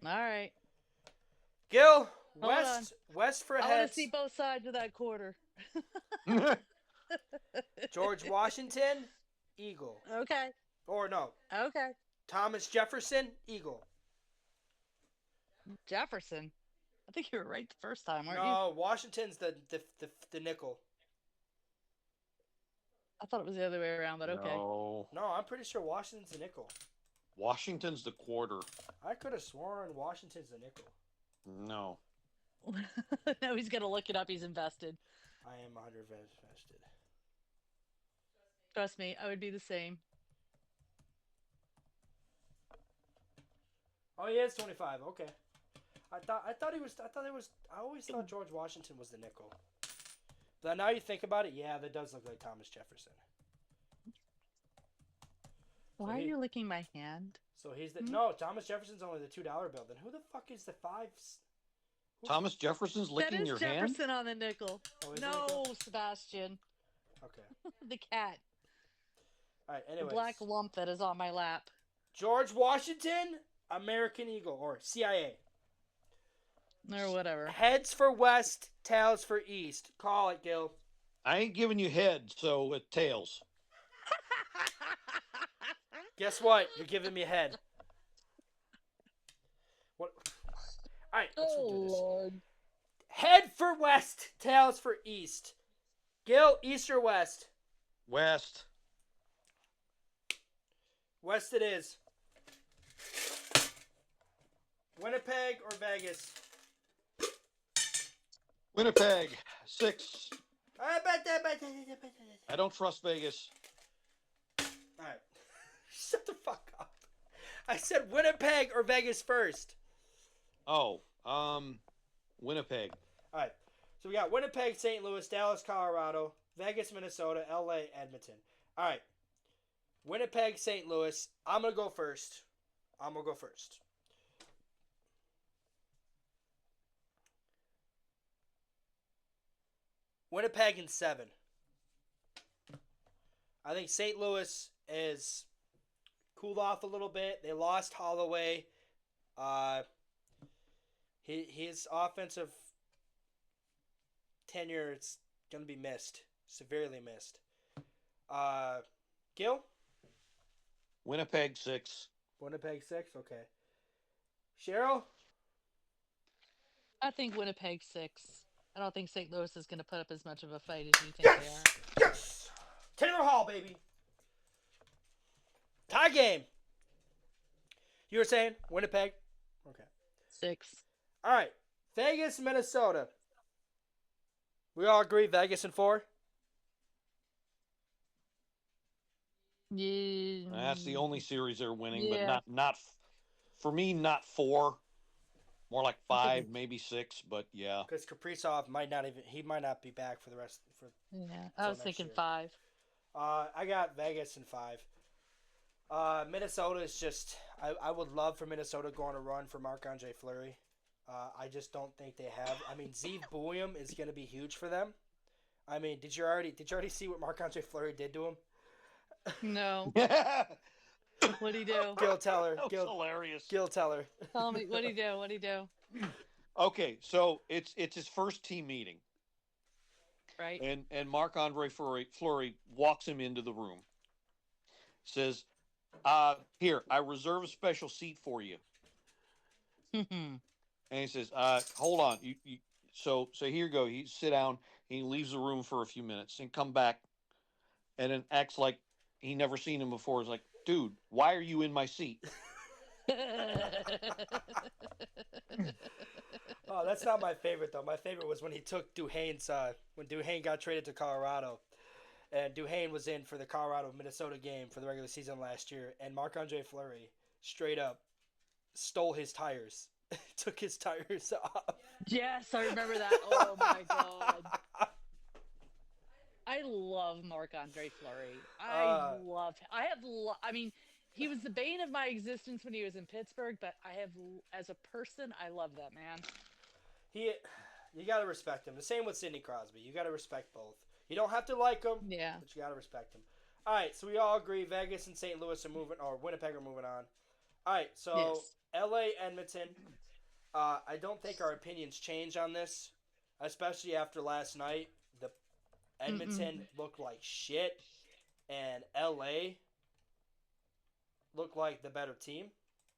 All right. Gil, Hold West for I want heads. to see both sides of that quarter. George Washington, Eagle. Okay. Or no, Okay. Thomas Jefferson, Eagle. Jefferson. I think you were right the first time, weren't you? No, Washington's the nickel. I thought it was the other way around, but okay. No. No, I'm pretty sure Washington's the nickel. Washington's the quarter. I could have sworn Washington's the nickel. No. No, he's gonna look it up. He's invested. I am 100% invested. Trust me, I would be the same. Oh, yeah, it's 25. Okay. I always thought George Washington was the nickel. But now you think about it, yeah, that does look like Thomas Jefferson. Why are you licking my hand? So he's the no. Thomas Jefferson's only the $2 bill. Then who the fuck is the 5? Thomas Jefferson's licking your hand? That is Jefferson on the nickel. Oh, is it No, nickel? Sebastian. Okay. The cat. All right. The Anyways, black lump that is on my lap. George Washington, American Eagle or CIA. Or whatever. Heads for West, tails for East. Call it, Gil. I ain't giving you head, so it tails. Guess what? You're giving me a head. What? All right, let's do this. Lord. Head for West, tails for East. Gil, East or West? West. West it is. Winnipeg or Vegas? Winnipeg. 6. All I don't trust Vegas. right. Shut the fuck up. I said Winnipeg or Vegas first. Oh, Winnipeg. All right. So we got Winnipeg, St. Louis, Dallas, Colorado, Vegas, Minnesota, LA, Edmonton. All right. Winnipeg, St. Louis. I'm going to go first. Winnipeg in 7. I think St. Louis is cooled off a little bit. They lost Holloway. His offensive tenure is going to be missed. Severely missed. Gil? Winnipeg 6. Winnipeg 6? Okay. Cheryl? I think Winnipeg 6. I don't think St. Louis is going to put up as much of a fight as you think they are. Yes! Taylor Hall, baby. Tie game. You were saying Winnipeg? Okay. 6. All right. Vegas, Minnesota. We all agree Vegas in 4? Yeah. That's the only series they're winning, Yeah. but not for me. Not 4, more like 5, thinking- maybe 6. But yeah, Because Kaprizov might not be back for the rest. Yeah. I Until was next thinking year. 5. I got Vegas in 5. Minnesota is just. I would love for Minnesota to go on a run for Marc-Andre Fleury. I just don't think they have. I mean, Zeev Buium is going to be huge for them. I mean, did you already see what Marc-Andre Fleury did to him? No. that What'd he do? Gil Teller. was hilarious. Gil Teller. Tell me, what'd he do? What'd he do? Okay, so it's his first team meeting, Right? and Marc-Andre Fleury walks him into the room. Says, "Here, I reserve a special seat for you." And he says, "Hold on, you." So here you go. He sit down. He leaves the room for a few minutes and come back, and then acts like he never seen him before. He's like, "Dude, why are you in my seat?" Oh, that's not my favorite though. My favorite was when he took Duhaine's when Duhaine got traded to Colorado, and Duhaine was in for the Colorado-Minnesota game for the regular season last year, and Marc-Andre Fleury straight up stole his tires, took his tires off. Yes, I remember that. Oh my god. I love Marc-Andre Fleury. I mean, he was the bane of my existence when he was in Pittsburgh, but as a person, I love that man. You gotta respect him. The same with Sidney Crosby. You gotta respect both. You don't have to like him, Yeah. but you gotta respect him. All right, so we all agree Vegas and St. Louis are moving, or Winnipeg are moving on. All right, so Yes. L.A. Edmonton. I don't think our opinions change on this, especially after last night. The Edmonton looked like shit, and L.A. looked like the better team.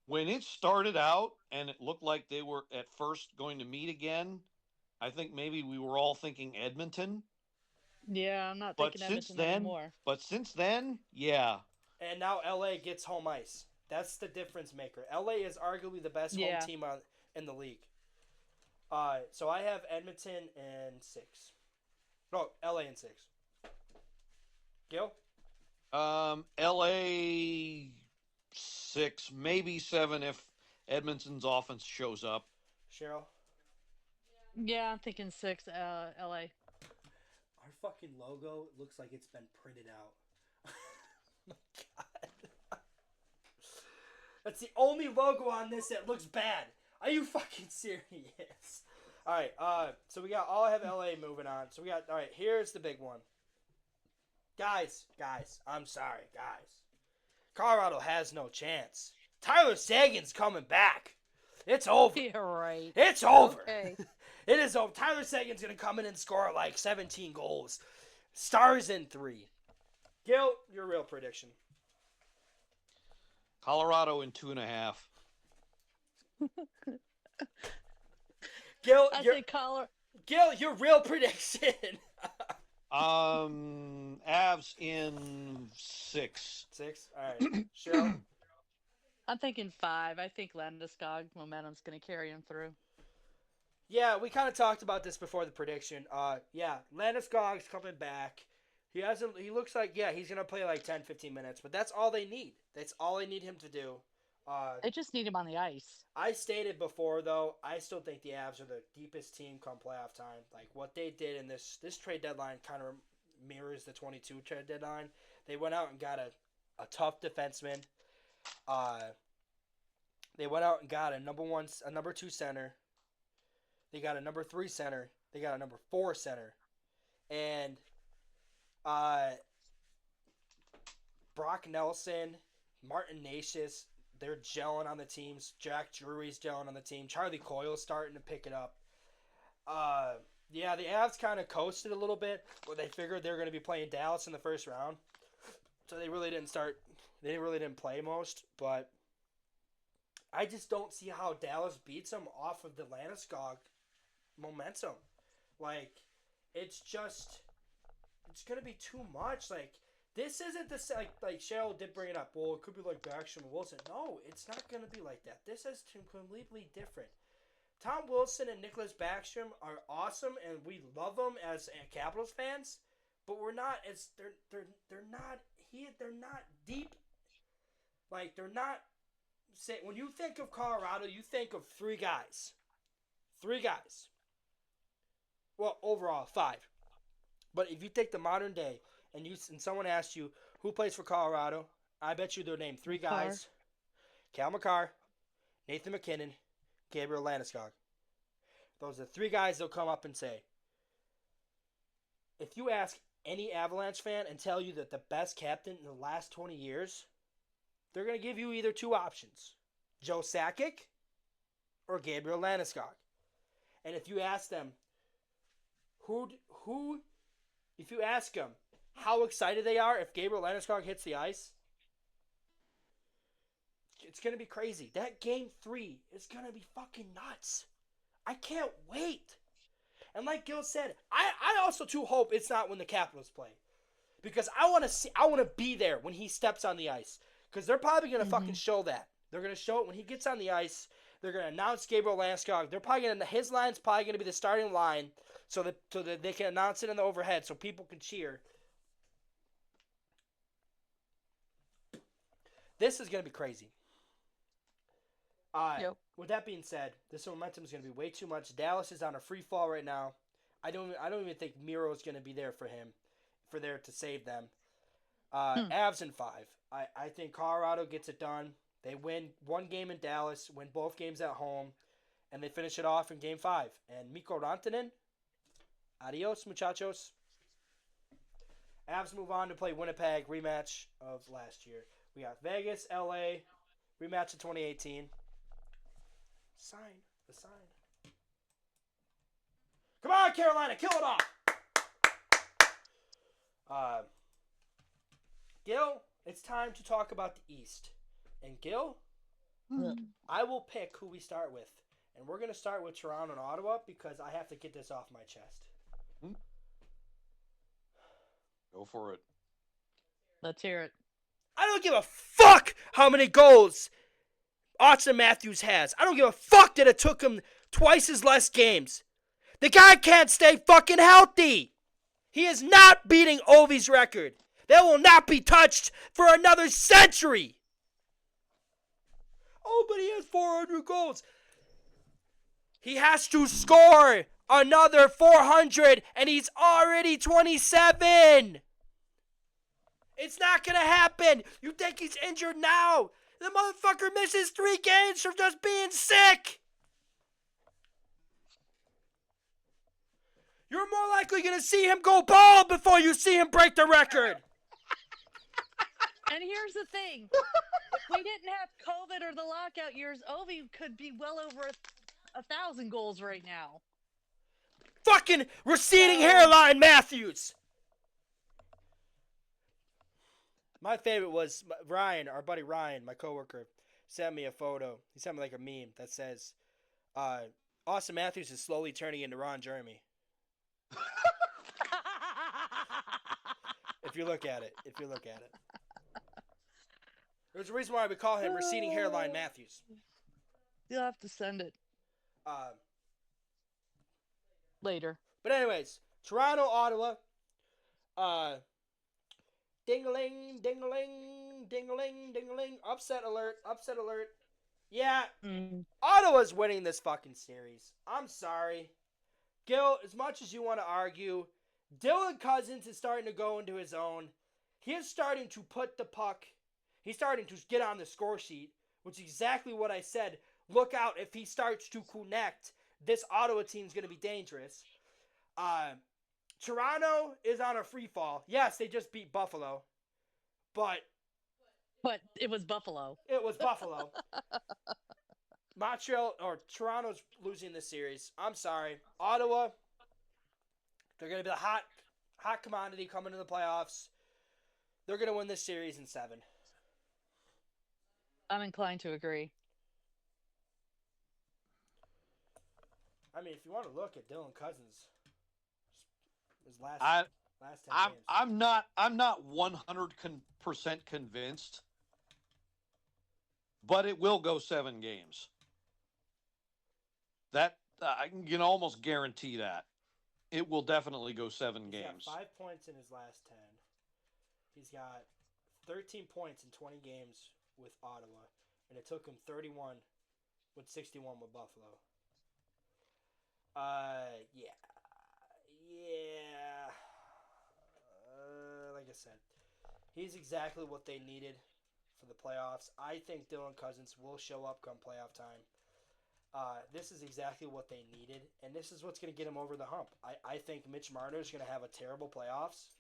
When it started out and it looked like they were at first going to meet again, I think maybe we were all thinking Edmonton. Yeah, I'm not But thinking since Edmonton then, anymore. yeah. And now LA gets home ice. That's the difference maker. LA is arguably the best home team in the league. So I have Edmonton in 6. No, LA in 6. Gil? LA 6, maybe 7 if Edmonton's offense shows up. Cheryl? Yeah, I'm thinking 6, LA. Our fucking logo looks like it's been printed out. My God. That's the only logo on this that looks bad. Are you fucking serious? All right, so we got all have LA moving on. So we got, all right, here's the big one. Guys, I'm sorry, guys. Colorado has no chance. Tyler Sagan's coming back. It's over. You're right. It's over. Okay. It is over. Tyler Sagan's going to come in and score like 17 goals. Stars in 3. Gil, your real prediction. Colorado in 2.5. Gil, Gil, your real prediction. Avs in 6. 6? All right. Cheryl? I'm thinking 5. I think Landeskog momentum's going to carry him through. Yeah, we kind of talked about this before the prediction. Yeah, Landeskog's coming back. He looks like, yeah, he's going to play like 10, 15 minutes, but that's all they need. That's all they need him to do. They just need him on the ice. I stated before, though, I still think the Avs are the deepest team come playoff time. Like, what they did in this trade deadline kind of mirrors the 22 trade deadline. They went out and got a tough defenseman. They went out and got a number 2 center. They got a number 3 center. They got a number 4 center. And Brock Nelson, Martin Nashis, they're gelling on the teams. Jack Drury's gelling on the team. Charlie Coyle's starting to pick it up. Yeah, the Avs kind of coasted a little bit, where they figured they were going to be playing Dallas in the first round. So they really didn't start. They really didn't play most, but I just don't see how Dallas beats them off of the Landeskog momentum. Like, it's going to be too much. Like, This isn't the like Cheryl did bring it up. Well, it could be like Backstrom and Wilson. No, it's not going to be like that. This is completely different. Tom Wilson and Nicholas Backstrom are awesome, and we love them as Capitals fans. But we're not as they're not deep. Like they're not. Say when you think of Colorado, you think of three guys. Well, overall 5. But if you take the modern day and someone asks you who plays for Colorado, I bet you they'll name 3 guys: Cal McCarr, Nathan McKinnon, Gabriel Landeskog. Those are 3 guys they'll come up and say. If you ask any Avalanche fan and tell you that the best captain in the last 20 years, they're going to give you either 2 options: Joe Sakic or Gabriel Landeskog. And if you ask them if you ask them how excited they are if Gabriel Landeskog hits the ice, it's going to be crazy. That game 3 is going to be fucking nuts. I can't wait. And like Gil said, I also too hope it's not when the Capitals play. Because I want to be there when he steps on the ice. Because they're probably going to fucking show that. They're going to show it when he gets on the ice. They're going to announce Gabriel Landeskog. They're probably going to, his line's probably going to be the starting line so that they can announce it in the overhead so people can cheer. This is going to be crazy. With that being said, this momentum is going to be way too much. Dallas is on a free fall right now. I don't even think Miro is going to be there for there to save them. Avs in 5. I think Colorado gets it done. They win 1 game in Dallas, win both games at home, and they finish it off in Game 5. And Mikko Rantanen, adios, muchachos. Avs move on to play Winnipeg, rematch of last year. We got Vegas, LA, rematch of 2018. The sign. Come on, Carolina, kill it off. Gil, it's time to talk about the East. And Gil, I will pick who we start with. And we're going to start with Toronto and Ottawa because I have to get this off my chest. Go for it. Let's hear it. I don't give a fuck how many goals Austin Matthews has. I don't give a fuck that it took him twice as less games. The guy can't stay fucking healthy. He is not beating Ovi's record. That will not be touched for another century. Oh, but he has 400 goals. He has to score another 400, and he's already 27. It's not going to happen. You think he's injured now? The motherfucker misses 3 games from just being sick. You're more likely going to see him go bald before you see him break the record. And here's the thing. If we didn't have COVID or the lockout years, Ovi could be well over 1,000 goals right now. Fucking receding hairline Matthews. My favorite was Ryan, our buddy Ryan, my coworker, sent me a photo. He sent me like a meme that says, Austin Matthews is slowly turning into Ron Jeremy. If you look at it. There's a reason why we call him receding hairline Matthews. You'll have to send it later. But anyways, Toronto, Ottawa. Ding-a-ling, ding-a-ling, ding-a-ling, ding-a-ling. Upset alert. Yeah, Ottawa's winning this fucking series. I'm sorry. Gil, as much as you want to argue, Dylan Cousins is starting to go into his own. He is starting to put the puck. He's starting to get on the score sheet, which is exactly what I said. Look out, if he starts to connect, this Ottawa team's going to be dangerous. Toronto is on a free fall. Yes, they just beat Buffalo. But it was Buffalo. Toronto's losing this series. I'm sorry. Ottawa, they're going to be the hot commodity coming to the playoffs. They're going to win this series in 7. I'm inclined to agree. I mean, if you want to look at Dylan Cousins, his last Last 10 I'm games. I'm not 100% convinced, but it will go 7 games. That I can almost guarantee that it will definitely go 7 He's got games. 5 points in his last 10. He's got 13 points in 20 games with Ottawa, and it took him 31 with 61 with Buffalo. Yeah. Yeah. Like I said, he's exactly what they needed for the playoffs. I think Dylan Cousins will show up come playoff time. This is exactly what they needed, and this is what's going to get him over the hump. I think Mitch Marner is going to have a terrible playoffs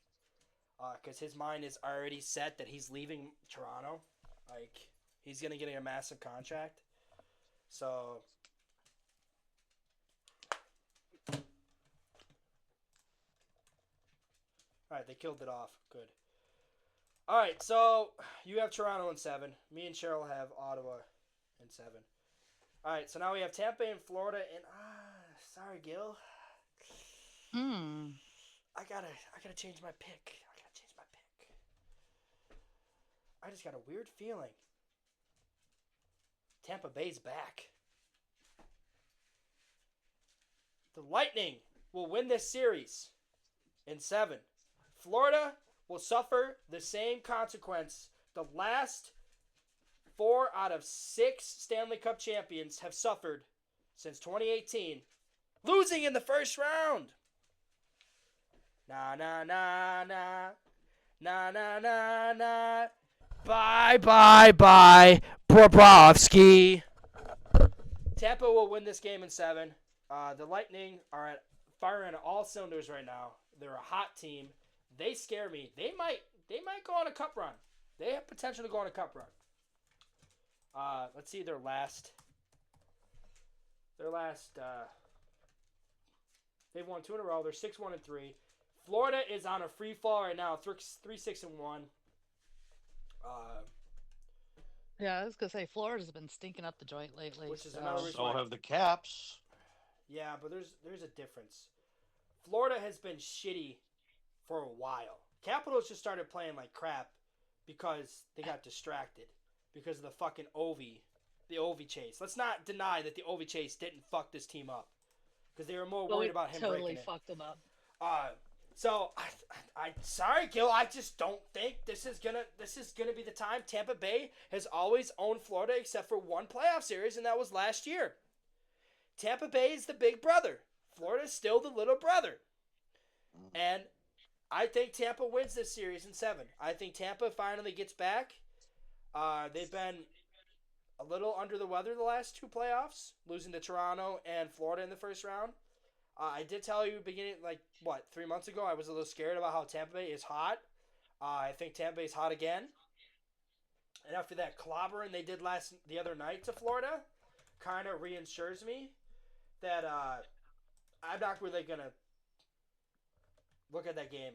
because his mind is already set that he's leaving Toronto. Like, he's going to get a massive contract. So, all right, they killed it off. Good. All right, so you have Toronto in 7. Me and Cheryl have Ottawa in 7. All right, so now we have Tampa and Florida, and sorry, Gil. I gotta change my pick. I just got a weird feeling. Tampa Bay's back. The Lightning will win this series in 7. Florida will suffer the same consequence the last 4 out of 6 Stanley Cup champions have suffered since 2018, losing in the first round. Na na na na. Na na na na. Bye bye bye. Bobrovsky. Tampa will win this game in 7. The Lightning are firing on all cylinders right now. They're a hot team. They scare me. They might go on a cup run. They have potential to go on a cup run. Let's see their last. They've won 2 in a row. They're 6-1-3. Florida is on a free fall right now. 3-6-1. Yeah, I was gonna say Florida's been stinking up the joint lately. Which is another reason So have the Caps. Yeah, but there's a difference. Florida has been shitty for a while. Capitals just started playing like crap because they got distracted because of the fucking the Ovi chase. Let's not deny that the Ovi chase didn't fuck this team up because they were more worried about him totally breaking it. fucked them up. So I sorry, Gil. I just don't think this is gonna be the time. Tampa Bay has always owned Florida except for one playoff series, and that was last year. Tampa Bay is the big brother. Florida is still the little brother, and I think Tampa wins this series in 7. I think Tampa finally gets back. They've been a little under the weather the last 2 playoffs, losing to Toronto and Florida in the first round. I did tell you beginning, 3 months ago, I was a little scared about how Tampa Bay is hot. I think Tampa Bay is hot again. And after that clobbering they did the other night to Florida, kind of reassures me that I'm not really going to look at that game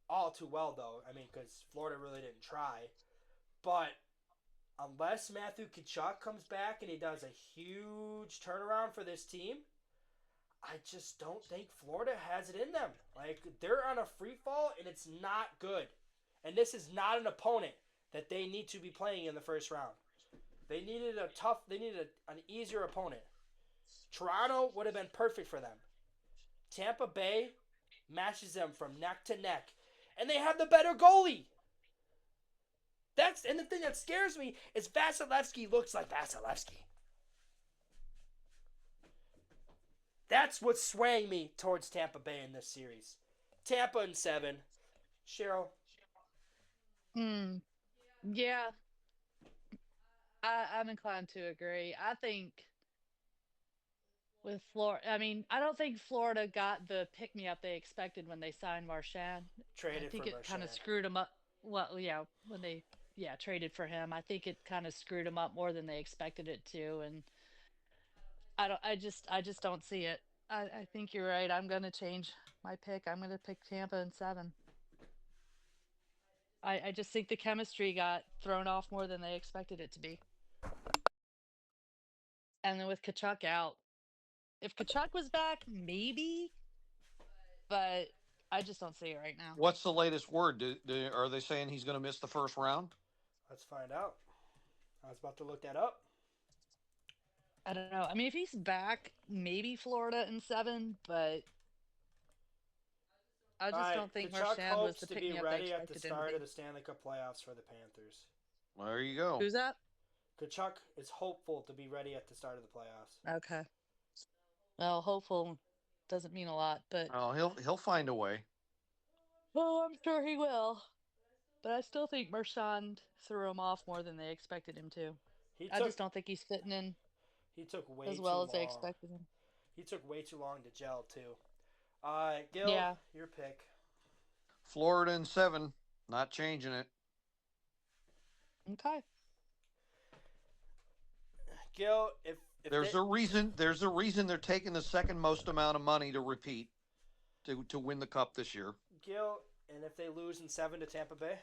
all too well, though. I mean, because Florida really didn't try. But unless Matthew Tkachuk comes back and he does a huge turnaround for this team, I just don't think Florida has it in them. Like, they're on a free fall, and it's not good. And this is not an opponent that they need to be playing in the first round. They needed an easier opponent. Toronto would have been perfect for them. Tampa Bay matches them from neck to neck. And they have the better goalie. And the thing that scares me is Vasilevsky looks like Vasilevsky. That's what's swaying me towards Tampa Bay in this series. Tampa in 7. Cheryl? Yeah. I'm inclined to agree. I think with Florida, I mean, I don't think Florida got the pick-me-up they expected when they signed Marchand. I think it kind of screwed them up. Well, yeah, when they traded for him, I think it kind of screwed them up more than they expected it to, and I just don't see it. I think you're right. I'm gonna change my pick. I'm gonna pick Tampa in 7. I just think the chemistry got thrown off more than they expected it to be. And then with Kachuk out, if Kachuk was back, maybe, but I just don't see it right now. What's the latest word? Are they saying he's going to miss the first round? Let's find out. I was about to look that up. I don't know. I mean, if he's back, maybe Florida in 7, but I All just right, don't think Kachuk Marchand was hopes the to be pick-me-up they ready at the expected him to start be. of the Stanley Cup playoffs for the Panthers. Well, there you go. Who's that? Kachuk is hopeful to be ready at the start of the playoffs. Okay. Well, hopeful doesn't mean a lot, but Oh, he'll find a way. oh, I'm sure he will. But I still think Marchand threw him off more than they expected him to. He I took just don't think he's fitting in he took way as too well as they long. expected him. He took way too long to gel too. Gil, Yeah. your pick. Florida in 7. Not changing it. Okay. Gil, if There's they, a reason. There's a reason they're taking the second most amount of money to repeat to win the cup this year. Gil, and if they lose in 7 to Tampa Bay,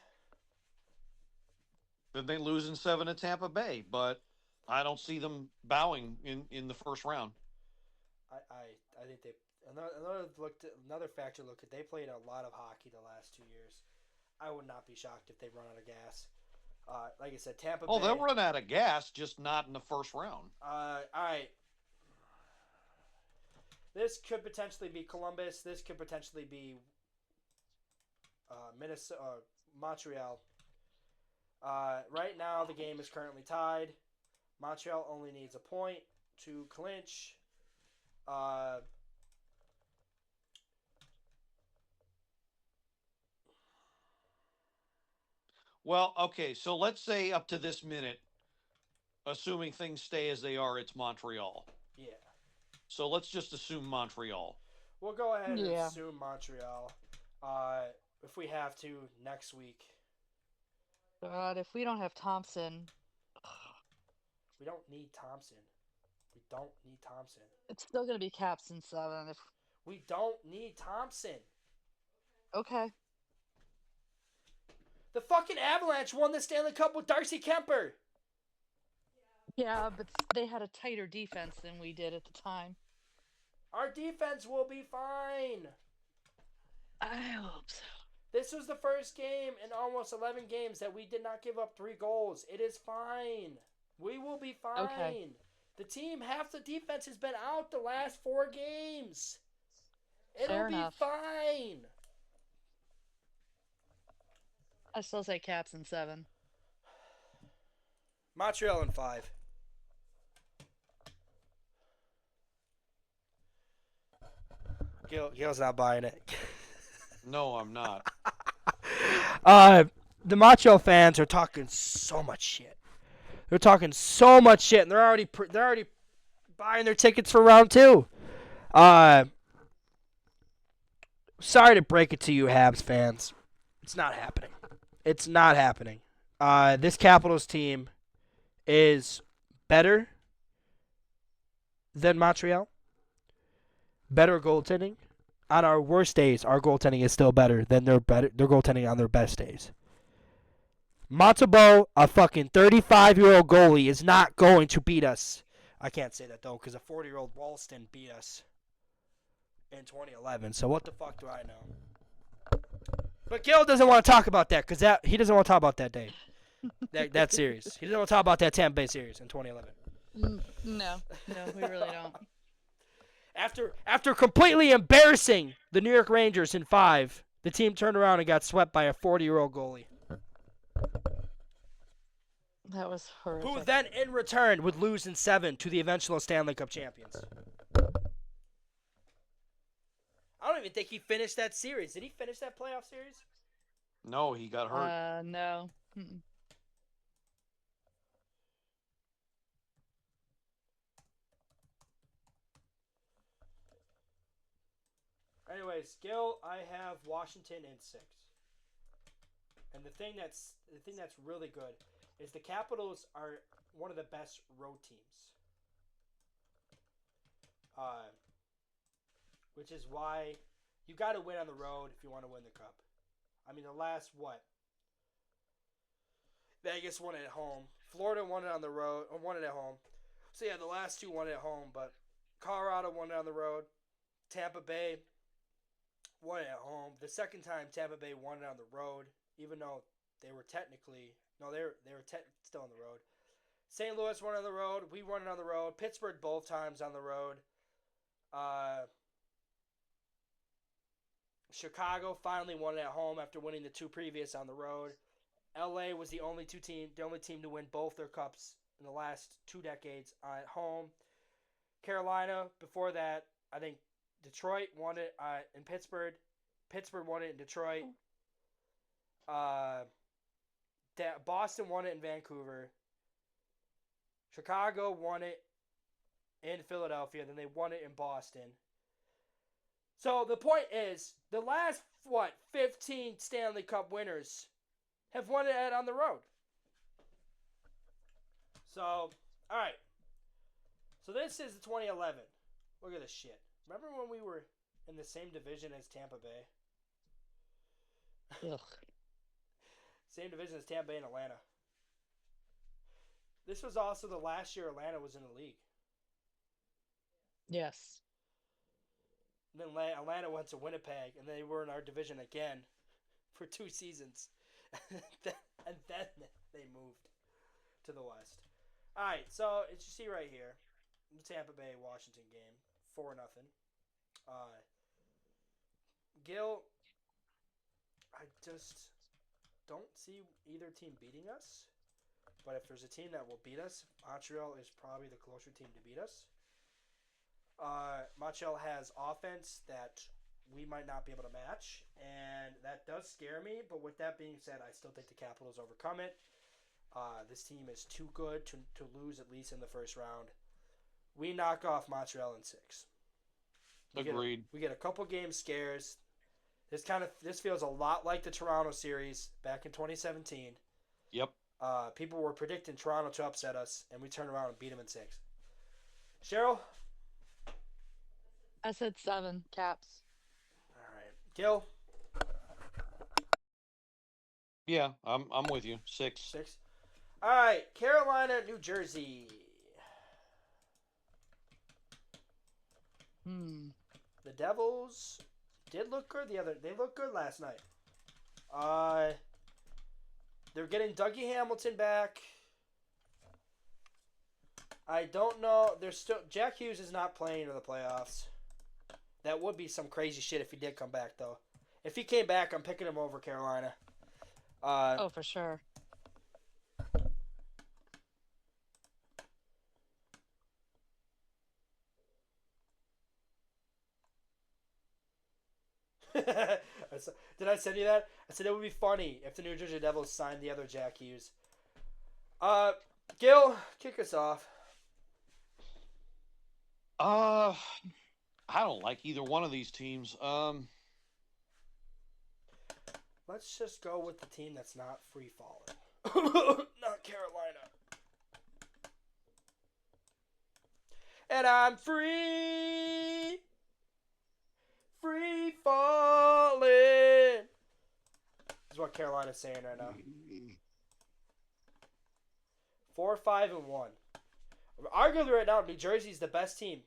Then they lose in 7 to Tampa Bay, but I don't see them bowing in the first round. I think they another factor. Look, they played a lot of hockey the last 2 years. I would not be shocked if they run out of gas. Like I said, Tampa Bay. Oh, they'll run out of gas, just not in the first round. All right. This could potentially be Columbus. This could potentially be Minnesota, Montreal. Right now, the game is currently tied. Montreal only needs a point to clinch. Well, okay, so let's say up to this minute, assuming things stay as they are, it's Montreal. Yeah. So let's just assume Montreal. We'll go ahead and Yeah. assume Montreal. If we have to next week. God, if we don't have Thompson, We don't need Thompson. We don't need Thompson. it's still gonna be Caps in 7. If We don't need Thompson. okay. The fucking Avalanche won the Stanley Cup with Darcy Kemper. Yeah, but they had a tighter defense than we did at the time. Our defense will be fine. I hope so. This was the first game in almost 11 games that we did not give up 3 goals. It is fine. We will be fine. Okay. The team, half the defense has been out the last 4 games. It'll Fair be enough. fine. I still say Caps in 7. Montreal in 5. Gil's not buying it. No, I'm not. The Montreal fans are talking so much shit. They're talking so much shit, and they're already buying their tickets for round 2. Sorry to break it to you, Habs fans. It's not happening. It's not happening. This Capitals team is better than Montreal. Better goaltending. On our worst days, our goaltending is still better than their goaltending on their best days. Montembeault, a fucking 35-year-old goalie, is not going to beat us. I can't say that, though, because a 40-year-old Walston beat us in 2011. So what the fuck do I know? But Gil doesn't want to talk about that because he doesn't want to talk about that day. that series. He doesn't want to talk about that Tampa Bay series in 2011. No, we really don't. After completely embarrassing the New York Rangers in 5, the team turned around and got swept by a 40-year-old goalie. That was horrific. Who then, in return, would lose in 7 to the eventual Stanley Cup champions. I don't even think he finished that series. Did he finish that playoff series? No, he got hurt. No. Mm-mm. Anyways, Gil, I have Washington in 6. And the thing that's really good is the Capitals are one of the best road teams. Which is why you got to win on the road if you want to win the cup. I mean, the last Vegas won it at home. Florida won it on the road, or won it at home. So yeah, the last 2 won it at home, but Colorado won it on the road. Tampa Bay won it at home. The second time Tampa Bay won it on the road, even though they were technically still on the road. St. Louis won on the road. We won it on the road. Pittsburgh both times on the road. Chicago finally won it at home after winning the two previous on the road. LA was the only team to win both their cups in the last 2 decades at home. Carolina, before that, I think Detroit won it in Pittsburgh. Pittsburgh won it in Detroit. Boston won it in Vancouver. Chicago won it in Philadelphia. Then they won it in Boston. So the point is, the last, 15 Stanley Cup winners have won it on the road. So, all right. So this is the 2011. Look at this shit. Remember when we were in the same division as Tampa Bay? Ugh. Same division as Tampa Bay and Atlanta. This was also the last year Atlanta was in the league. Yes. And then Atlanta went to Winnipeg, and they were in our division again for 2 seasons. and then they moved to the West. All right, so as you see right here, the Tampa Bay-Washington game, 4-0. Gil, I just don't see either team beating us. But if there's a team that will beat us, Montreal is probably the closer team to beat us. Montreal has offense that we might not be able to match, and that does scare me. But with that being said, I still think the Capitals overcome it. This team is too good to lose, at least in the first round. We knock off Montreal in 6. Agreed. We get a couple game scares. This feels a lot like the Toronto series back in 2017. Yep. People were predicting Toronto to upset us, and we turned around and beat them in 6. Cheryl? I said 7 Caps. All right. Gil? Yeah, I'm with you. 6. 6. All right. Carolina, New Jersey. The Devils did look good They looked good last night. They're getting Dougie Hamilton back. I don't know. Jack Hughes is not playing in the playoffs. That would be some crazy shit if he did come back, though. If he came back, I'm picking him over Carolina. Oh, for sure. Did I send you that? I said it would be funny if the New Jersey Devils signed the other Jack Hughes. Gil, kick us off. I don't like either one of these teams. Let's just go with the team that's not free falling. Not Carolina. And I'm free falling. Is what Carolina's saying right now. 4-5-1. Arguably right now, New Jersey's the best team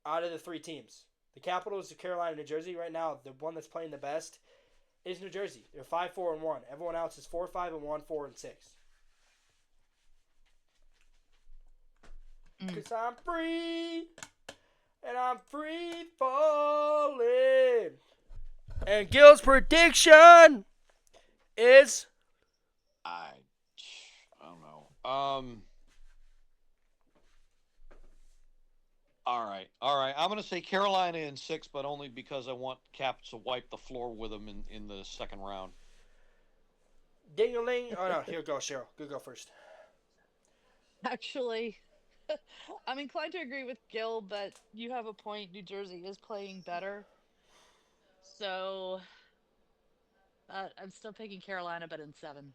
out of the 3 teams. The Capitals, the Carolina, New Jersey. Right now, the one that's playing the best is New Jersey. They're 5-4-1. Everyone else is 4-5-1, 4-6. Cause I'm free, and I'm free falling. And Gil's prediction is I don't know. All right. I'm going to say Carolina in 6, but only because I want Caps to wipe the floor with them in the second round. ding-a-ling. Oh no, here we go, Cheryl. You go first. Actually, I'm inclined to agree with Gil, but you have a point. New Jersey is playing better. So I'm still picking Carolina, but in 7.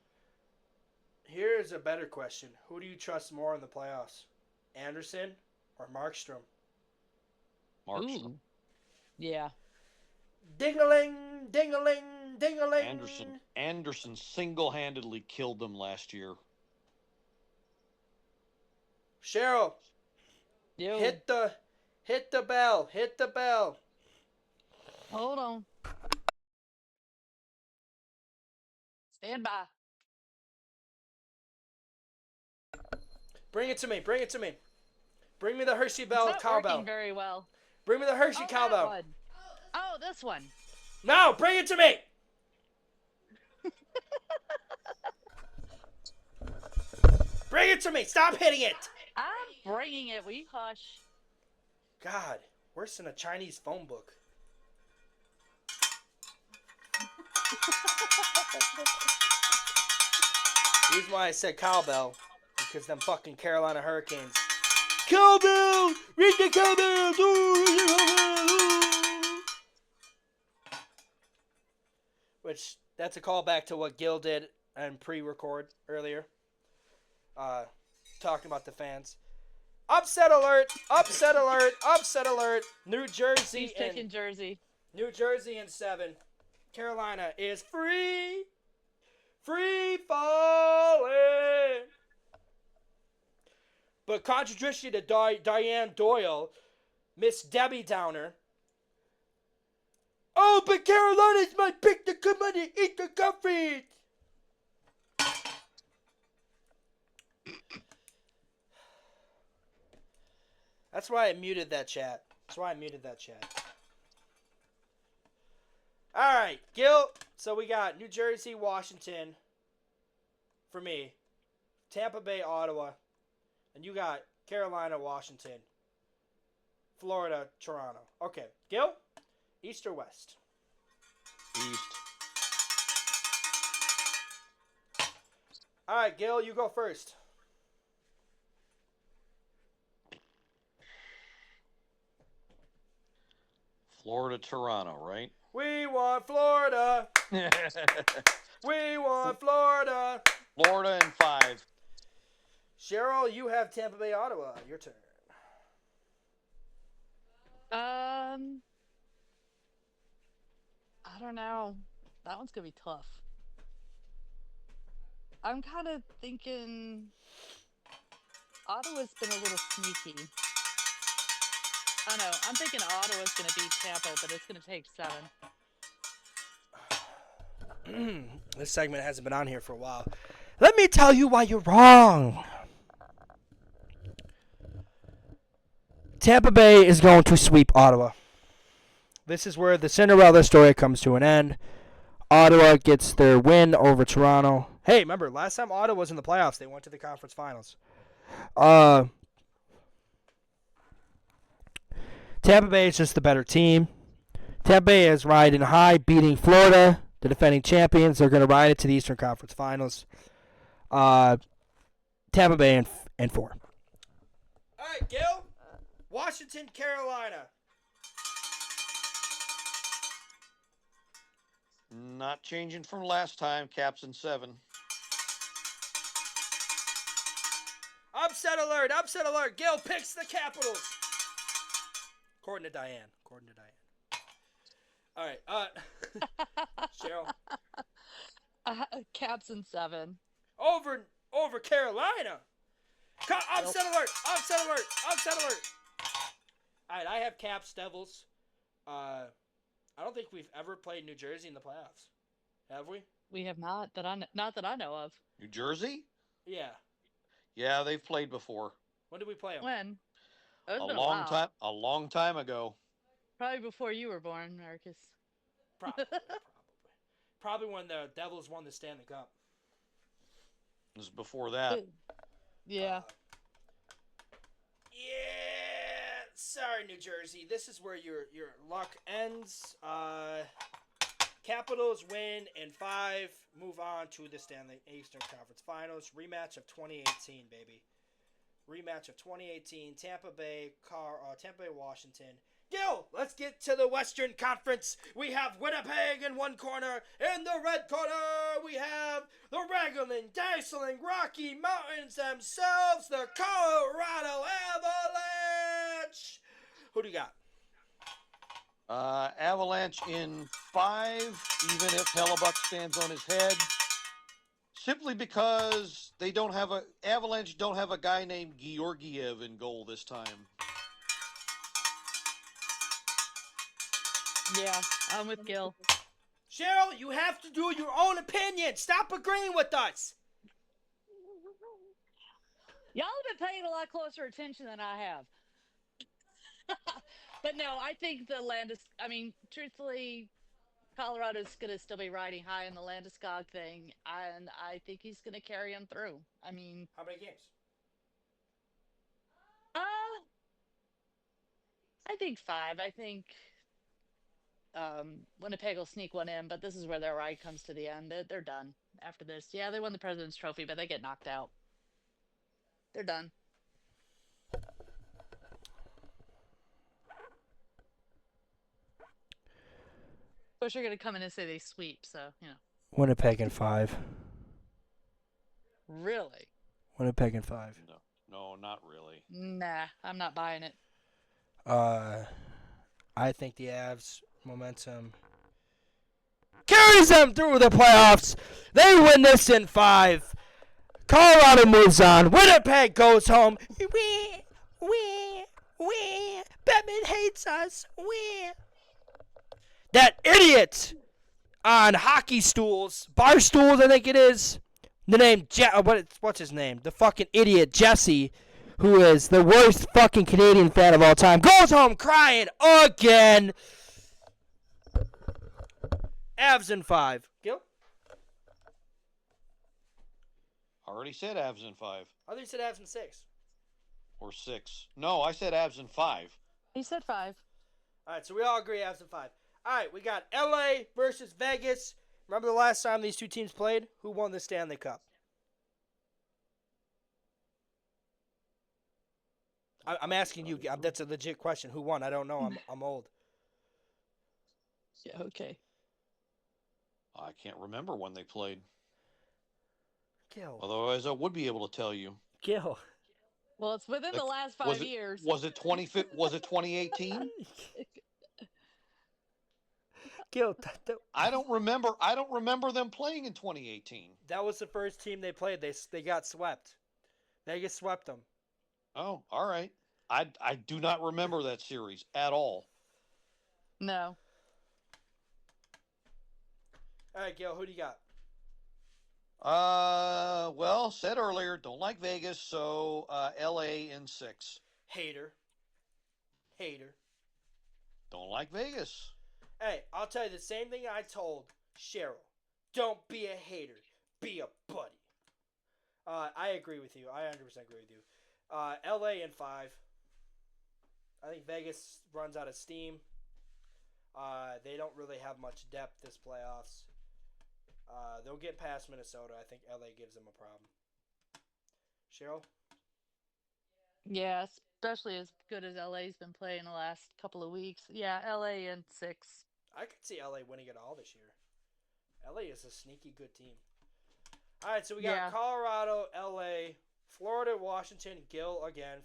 Here's a better question: who do you trust more in the playoffs, Anderson or Markstrom? Markstrom. Ooh. Yeah. Ding-a-ling, ding-a-ling, ding-a-ling. Anderson single-handedly killed them last year. Cheryl, Yo. hit the bell. Hit the bell. Hold on. Stand by. Bring it to me. Bring it to me. Bring me the Hershey It's Bell not cowbell. working very well. Bring me the Hershey That cowbell. one. Oh, this one. No, bring it to me. Bring it to me. Stop hitting it. I'm bringing it. We hush. God, worse than a Chinese phone book. The reason why I said cowbell, because them fucking Carolina Hurricanes. Cowbell! Read the cowbell! Read the cowbell! Which, that's a callback to what Gil did and pre-record earlier. Talking about the fans. Upset alert! Upset alert! Upset alert! New Jersey He's picking Jersey. New Jersey in 7. Carolina is free. Free falling. But contradictory to Diane Doyle, Miss Debbie Downer. Oh, but Carolina's my pick to come on and eat the coffee. That's why I muted that chat. All right, Gil. So we got New Jersey, Washington for me, Tampa Bay, Ottawa, and you got Carolina, Washington, Florida, Toronto. Okay, Gil, East or West? East. All right, Gil, you go first. Florida, Toronto, right? We want Florida. We want Florida. Florida in 5. Cheryl, you have Tampa Bay, Ottawa. Your turn. I don't know. That one's gonna be tough. I'm kind of thinking Ottawa's been a little sneaky. I don't know. I'm thinking Ottawa's gonna beat Tampa, but it's gonna take 7. This segment hasn't been on here for a while. Let me tell you why you're wrong. Tampa Bay is going to sweep Ottawa. This is where the Cinderella story comes to an end. Ottawa gets their win over Toronto. Hey, remember, last time Ottawa was in the playoffs, they went to the conference finals. Tampa Bay is just the better team. Tampa Bay is riding high, beating Florida, the defending champions. They're going to ride it to the Eastern Conference Finals. Tampa Bay in 4. All right, Gil. Washington, Carolina. Not changing from last time. Caps in 7. Upset alert, upset alert. Gil picks the Capitals. According to Diane. All right. Cheryl. Caps in 7. Over Carolina. Upset alert, upset alert, upset alert. All right, I have Caps, Devils. I don't think we've ever played New Jersey in the playoffs. Have we? We have not not that I know of. New Jersey? Yeah. Yeah, they've played before. When did we play them? When? It's A been long while. time. A long time ago. Probably before you were born, Marcus. Probably when the Devils won the Stanley Cup. It was before that. Yeah. Yeah. Sorry, New Jersey. This is where your luck ends. Capitals win in 5. Move on to the Stanley Eastern Conference Finals. Rematch of 2018, baby. Rematch of 2018. Tampa Bay, Washington. Gil, let's get to the Western Conference. We have Winnipeg in one corner. In the red corner, we have the Raggling, Dazzling, Rocky Mountains themselves, the Colorado Avalanche. Who do you got? Avalanche in 5, even if Hellebuck stands on his head. Simply because Avalanche don't have a guy named Georgiev in goal this time. Yeah, I'm with Gil. Cheryl, you have to do your own opinion. Stop agreeing with us. Y'all have been paying a lot closer attention than I have. But no, I think the I mean, truthfully, Colorado's going to still be riding high in the Landeskog thing, and I think he's going to carry him through. I mean, How many games? uh, I think 5. I think Winnipeg will sneak one in, but this is where their ride comes to the end. They're done after this. Yeah, they won the President's Trophy, but they get knocked out. They're done. Of course, you're going to come in and say they sweep, so, you know. Winnipeg in 5. Really? Winnipeg in 5. No, not really. Nah, I'm not buying it. I think the Avs momentum carries them through the playoffs. They win this in 5. Colorado moves on. Winnipeg goes home. We. Batman hates us. That idiot on hockey stools, bar stools, I think it is. The name what's his name? The fucking idiot Jesse, who is the worst fucking Canadian fan of all time, goes home crying again. Avs in 5. Gil? Already said Avs in 5 I thought you said Avs in 6. or 6. No, I said Avs in 5. He said 5. All right, so we all agree Avs in 5. All right, we got LA versus Vegas. Remember the last time these two teams played? Who won the Stanley Cup? I'm asking you. That's a legit question. Who won? I don't know. I'm old. Yeah, okay. I can't remember when they played. Gil. Otherwise, I would be able to tell you. Gil. Well, it's within the last 5 years. Was it 2018? Gil. I don't remember them playing in 2018. That was the first team they played. They got swept. Vegas swept them. Oh, all right. I do not remember that series at all. No. All right, Gil, who do you got? Well, said earlier, don't like Vegas, so LA in 6. Hater. Don't like Vegas. Hey, I'll tell you the same thing I told Cheryl. Don't be a hater. Be a buddy. I agree with you. I 100% agree with you. LA in 5. I think Vegas runs out of steam. They don't really have much depth this playoffs. They'll get past Minnesota. I think LA gives them a problem. Cheryl? Yeah, especially as good as LA's been playing the last couple of weeks. Yeah, LA in 6. I could see LA winning it all this year. LA is a sneaky good team. All right, so we got Colorado, LA, Florida, Washington, Gil again.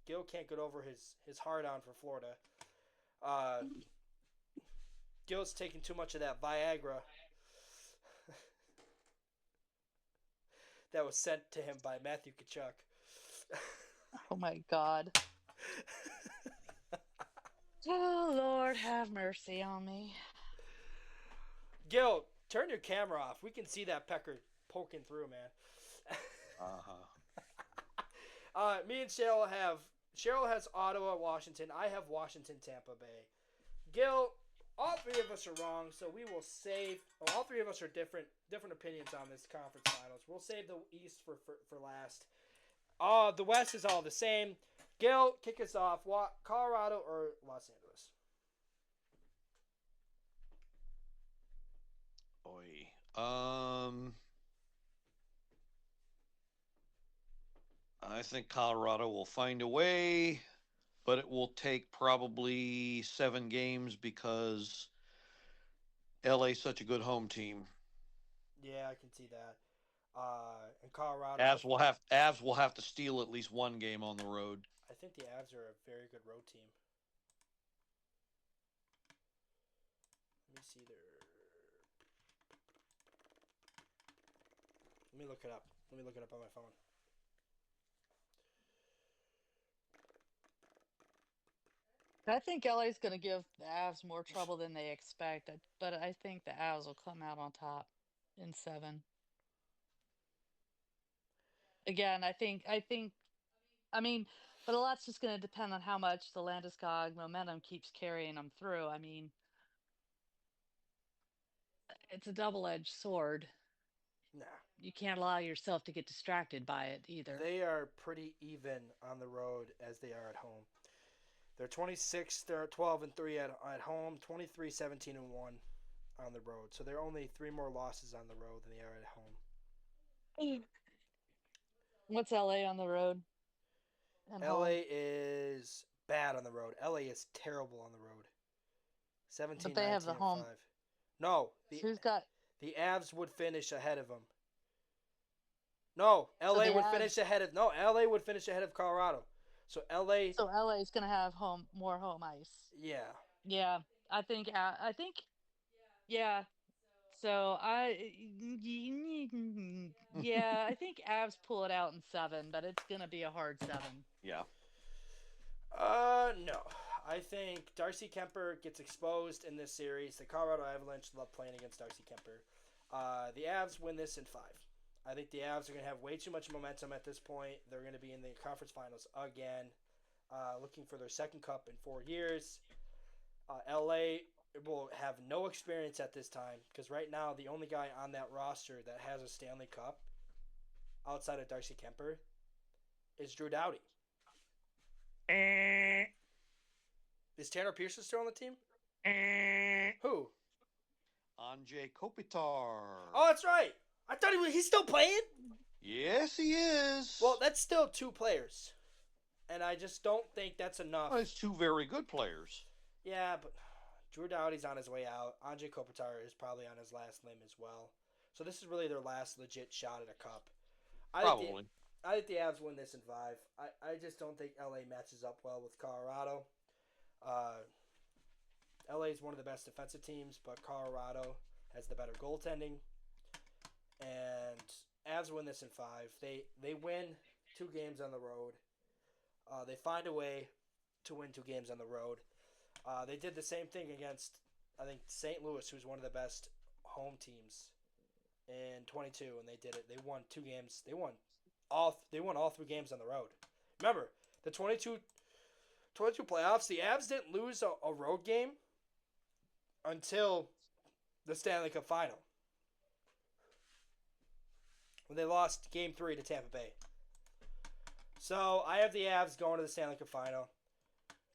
Gil can't get over his hard-on for Florida. Gil's taking too much of that Viagra that was sent to him by Matthew Tkachuk. Oh, my God. Oh, Lord, have mercy on me. Gil, turn your camera off. We can see that pecker poking through, man. Me and Cheryl has Ottawa, Washington. I have Washington, Tampa Bay. Gil, all 3 of us are wrong, so we will save. All 3 of us are different opinions on this conference finals. We'll save the East for last. The West is all the same. Gil, kick us off. Colorado or Los Angeles? I think Colorado will find a way, but it will take probably 7 games because LA's such a good home team. Yeah, I can see that. And Colorado. Avs will have to steal at least 1 game on the road. I think the Avs are a very good road team. Let me see their. Let me look it up. Let me look it up on my phone. I think LA's going to give the Avs more trouble than they expect, but I think the Avs will come out on top in 7. Again, I mean, but a lot's just going to depend on how much the Landeskog momentum keeps carrying them through. I mean, it's a double-edged sword. Nah. You can't allow yourself to get distracted by it either. They are pretty even on the road as they are at home. They're 26, they're 12-3 at home, 23, 17-1 on the road. So they're only 3 more losses on the road than they are at home. What's LA on the road? And LA home? is bad on the road. LA is terrible on the road. 17, But they have 19, the and home. 5. No, So who's got? the Avs would finish ahead of them. No, So LA the would Avs, finish ahead of LA would finish ahead of Colorado. So LA, so LA is going to have more home ice. yeah. Yeah, yeah. So yeah, I think Avs pull it out in 7, but it's going to be a hard 7. Yeah. No. I think Darcy Kemper gets exposed in this series. The Colorado Avalanche love playing against Darcy Kemper. The Avs win this in 5. I think the Avs are going to have way too much momentum at this point. They're going to be in the conference finals again, looking for their second cup in 4 years. LA will have no experience at this time because right now the only guy on that roster that has a Stanley Cup outside of Darcy Kemper is Drew Dowdy. Is Tanner Pearson still on the team? Who? Anjay Kopitar. Oh, that's right. I thought he's still playing? Yes, he is. Well, that's still 2 players. And I just don't think that's enough. Well, it's 2 very good players. Yeah, but Drew Dowdy's on his way out. Anjay Kopitar is probably on his last limb as well. So this is really their last legit shot at a cup. Probably. I think the Avs win this in 5. I just don't think LA matches up well with Colorado. LA is one of the best defensive teams, but Colorado has the better goaltending. And Avs win this in 5. They win 2 games on the road. They find a way to win 2 games on the road. They did the same thing against, I think, St. Louis, who's one of the best home teams in 22, and they did it. They won 2 games. They won all 3 games on the road. Remember, the 22 playoffs, the Avs didn't lose a road game until the Stanley Cup final, when they lost Game 3 to Tampa Bay. So I have the Avs going to the Stanley Cup final.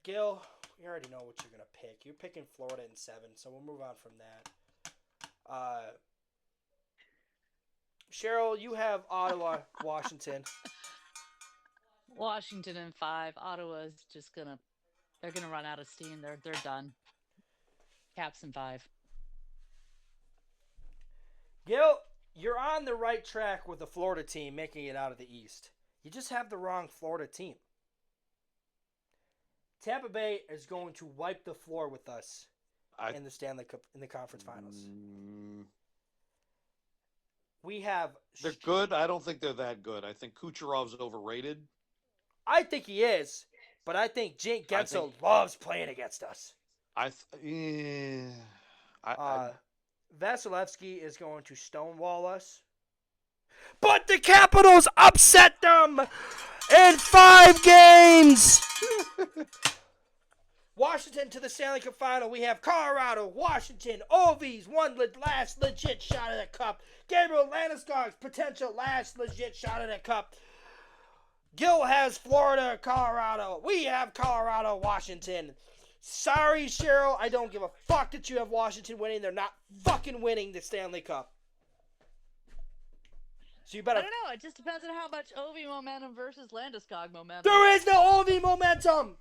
Gil, we already know what you're going to pick. You're picking Florida in 7, so we'll move on from that. Cheryl, you have Ottawa, Washington. Washington in 5. Ottawa's just they're gonna run out of steam. They're done. Caps in 5. Gil, you're on the right track with the Florida team making it out of the East. You just have the wrong Florida team. Tampa Bay is going to wipe the floor with us in the Stanley Cup, in the conference finals. We have... They're good. I don't think they're that good. I think Kucherov's overrated. I think he is, but I think Jake Gensel loves playing against us. Vasilevsky is going to stonewall us. But the Capitals upset them in 5 games! Washington to the Stanley Cup final. We have Colorado, Washington, Ovi's last legit shot at the cup. Gabriel Landeskog's potential last legit shot at the cup. Gil has Florida, Colorado. We have Colorado, Washington. Sorry, Cheryl. I don't give a fuck that you have Washington winning. They're not fucking winning the Stanley Cup. So you better... I don't know. It just depends on how much Ovi momentum versus Landeskog momentum. There is no Ovi momentum.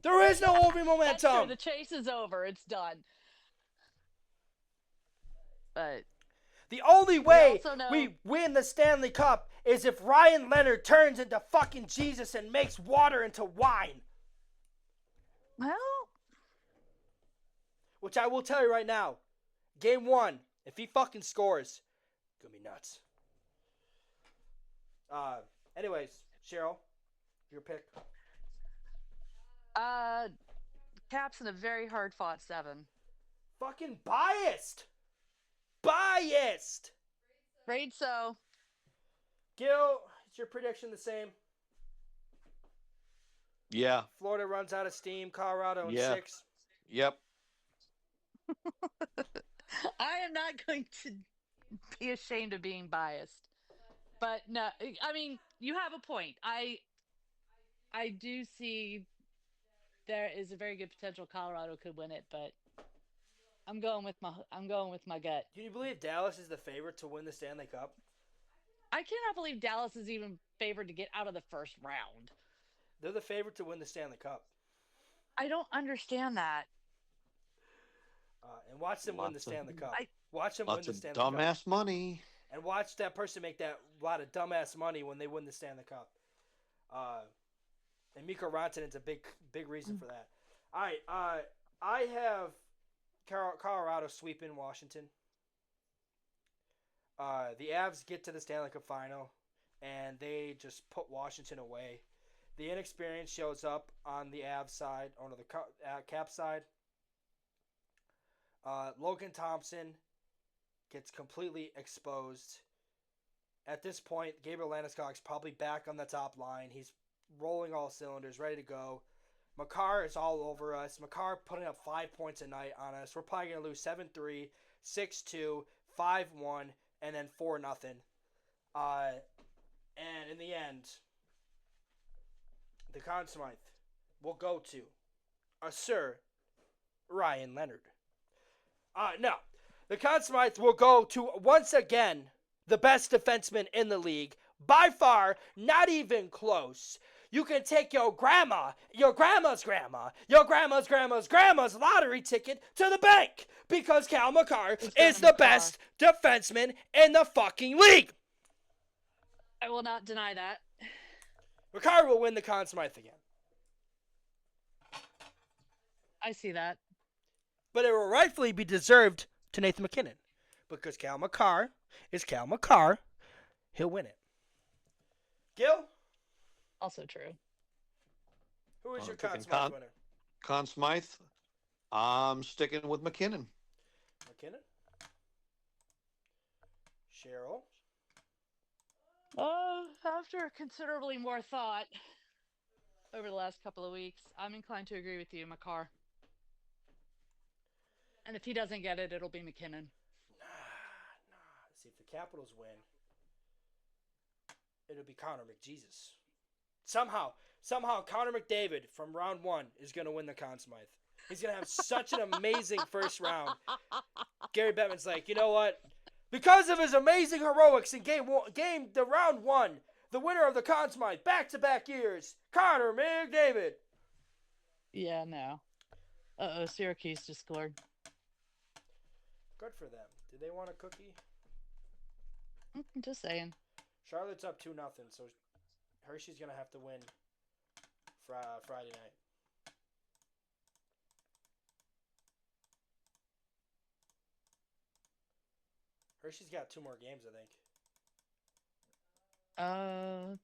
There is no Ovi momentum. That's true. The chase is over. It's done. But the only way we win the Stanley Cup is if Ryan Leonard turns into fucking Jesus and makes water into wine. Well, which I will tell you right now, Game 1, if he fucking scores, it's gonna be nuts. Anyways, Cheryl, your pick. Caps in a very hard-fought 7. Fucking biased. Biased. Afraid so. Gil, is your prediction the same? Yeah. Florida runs out of steam. Colorado in Yeah. 6. Yep. I am not going to be ashamed of being biased. But no, I mean, you have a point. I do see there is a very good potential Colorado could win it, but I'm going with my gut. Can you believe Dallas is the favorite to win the Stanley Cup? I cannot believe Dallas is even favored to get out of the first round. They're the favorite to win the Stanley Cup. I don't understand that. And watch them win the Stanley Cup. Watch them win the Stanley Cup. Lots of dumbass money. And watch that person make that lot of dumbass money when they win the Stanley Cup. And Mikko Rantanen's a big reason for that. All right, I have Colorado sweeping Washington. The Avs get to the Stanley Cup final, and they just put Washington away. The inexperience shows up on the Avs side, on the Cap side. Logan Thompson gets completely exposed. At this point, Gabriel Landeskog's probably back on the top line. He's rolling all cylinders, ready to go. Makar is all over us. Makar putting up 5 points a night on us. We're probably going to lose 7-3, 6-2, 5-1, and then 4-0. And in the end, the Conn Smythe will go to a Sir Ryan Leonard. No. The Conn Smythe will go to, once again, the best defenseman in the league. By far, not even close. You can take your grandma, your grandma's grandma, your grandma's grandma's grandma's lottery ticket to the bank. Because Cal Makar is the best defenseman in the fucking league. I will not deny that. Makar will win the Conn Smythe again. I see that. But it will rightfully be deserved to Nathan MacKinnon. Because Cal Makar is Cal Makar. He'll win it. Gil? Also true. Who is your Conn Smythe winner? Conn Smythe. I'm sticking with McKinnon. McKinnon? Cheryl? After considerably more thought over the last couple of weeks, I'm inclined to agree with you, Makar. And if he doesn't get it, it'll be McKinnon. Nah. See, if the Capitals win, it'll be Connor McJesus. Somehow Connor McDavid from round 1 is going to win the Conn Smythe. He's going to have such an amazing first round. Gary Bettman's like, you know what? Because of his amazing heroics in the round 1, the winner of the Conn Smythe, back-to-back years, Connor McDavid. Yeah, no. Uh-oh, Syracuse just scored. Good for them. Do they want a cookie? I'm just saying. Charlotte's up 2-0, so Hershey's going to have to win Friday night. Hershey's got 2 more games, I think.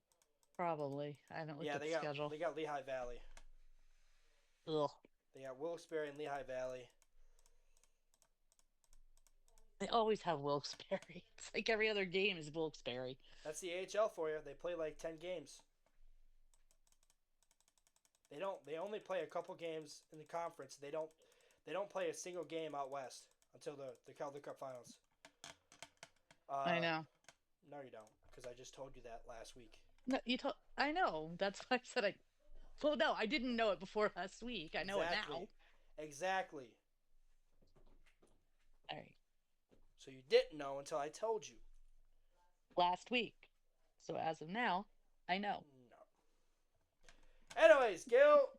Probably. I haven't looked at the schedule. They got Lehigh Valley. Ugh. They got Wilkes-Barre and Lehigh Valley. They always have Wilkes-Barre. It's like every other game is Wilkes-Barre. That's the AHL for you. They play like 10 games. They only play a couple games in the conference. They don't play a single game out west until the Calder Cup Finals. I know. No, you don't, because I just told you that last week. No, I know. That's why I said Well, no, I didn't know it before last week. I know it now. Exactly. All right. So you didn't know until I told you. Last week. So as of now, I know. No. Anyways, Gil,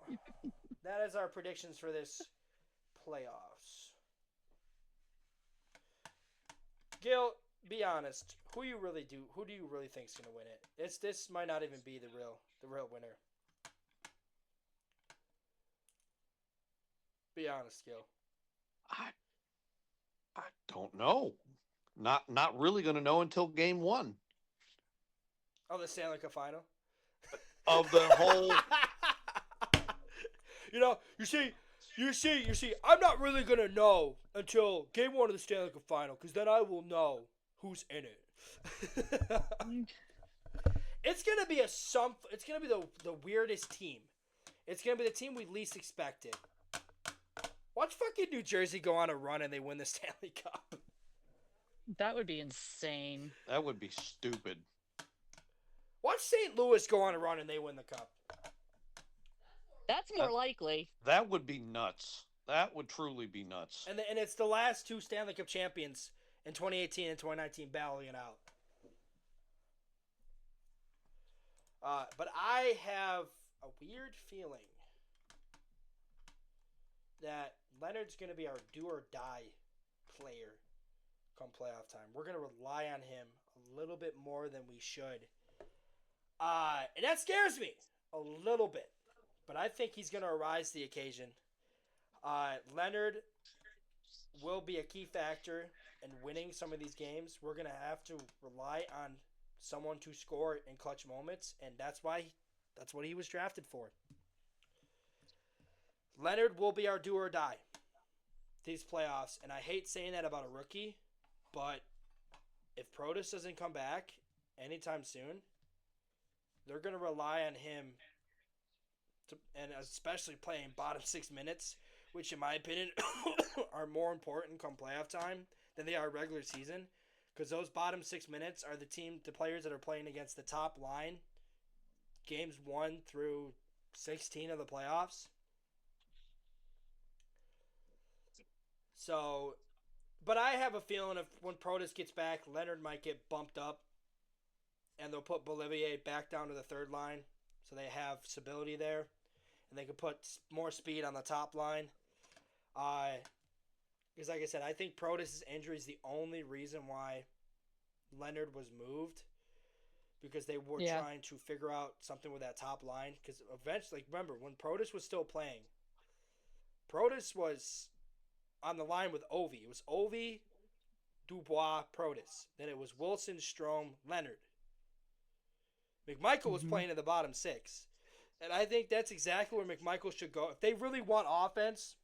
that is our predictions for this playoffs. Gil, be honest. Who do you really think is going to win it? This might not even be the real winner. Be honest, Gil. I don't know. Not really going to know until game 1 Oh, the Stanley Cup final? of the whole. You see, You see, I'm not really gonna know until Game 1 of the Stanley Cup Final, because then I will know who's in it. It's gonna be It's gonna be the weirdest team. It's gonna be the team we least expected. Watch fucking New Jersey go on a run and they win the Stanley Cup. That would be insane. That would be stupid. Watch St. Louis go on a run and they win the cup. That's more likely. That would be nuts. That would truly be nuts. And it's the last two Stanley Cup champions in 2018 and 2019 battling it out. But I have a weird feeling that Leonard's going to be our do or die player come playoff time. We're going to rely on him a little bit more than we should. And that scares me a little bit. But I think he's going to rise to the occasion. Leonard will be a key factor in winning some of these games. We're going to have to rely on someone to score in clutch moments, and that's what he was drafted for. Leonard will be our do or die these playoffs, and I hate saying that about a rookie, but if Protas doesn't come back anytime soon, they're going to rely on him, and especially playing bottom 6 minutes, which in my opinion are more important come playoff time than they are regular season, because those bottom 6 minutes are the players that are playing against the top line games 1 through 16 of the playoffs. So, but I have a feeling if when Protas gets back, Leonard might get bumped up, and they'll put Bolivier back down to the third line, so they have stability there, and they can put more speed on the top line. Because like I said, I think Protas' injury is the only reason why Leonard was moved, because they were trying to figure out something with that top line. Because eventually, remember, when Protas was still playing, Protas was on the line with Ovi. It was Ovi, Dubois, Protas. Then it was Wilson, Strome, Leonard. McMichael was playing in the bottom 6. And I think that's exactly where McMichael should go. If they really want offense,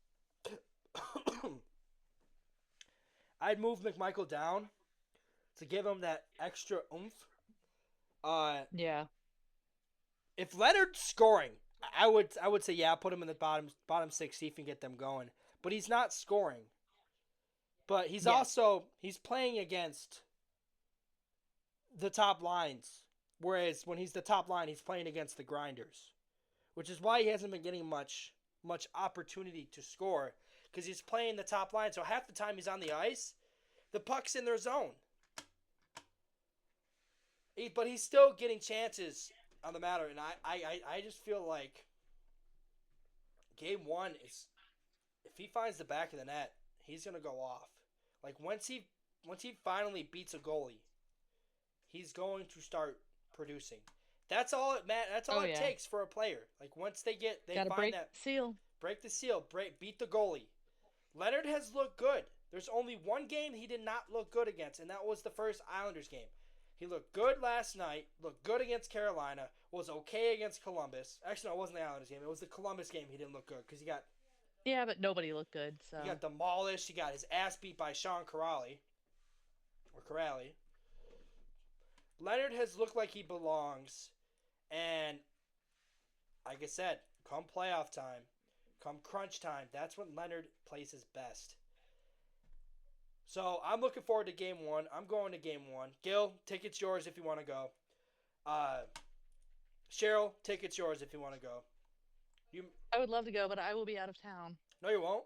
I'd move McMichael down to give him that extra oomph. Yeah. If Leonard's scoring, I would say put him in the bottom 6, see if you can get them going. But he's not scoring. But he's playing against the top lines. Whereas when he's the top line, he's playing against the grinders, which is why he hasn't been getting much opportunity to score, because he's playing the top line. So half the time he's on the ice, the puck's in their zone. But he's still getting chances on the matter, and I just feel like Game 1 is, if he finds the back of the net, he's gonna go off. Like once he finally beats a goalie, he's going to start producing. That's all it takes for a player. Like once they gotta find break that the seal. beat the goalie. Leonard has looked good. There's only one game he did not look good against, and that was the first Islanders game. He looked good last night, looked good against Carolina, was okay against Columbus. Actually, no, it wasn't the Islanders game. It was the Columbus game he didn't look good because he got... Yeah, but nobody looked good, so... He got demolished. He got his ass beat by Sean Corrali. Leonard has looked like he belongs. And, like I said, come playoff time, come crunch time, that's when Leonard plays his best. So, I'm looking forward to Game 1. I'm going to Game 1. Gil, ticket's yours if you want to go. Cheryl, ticket's yours if you want to go. I would love to go, but I will be out of town. No, you won't.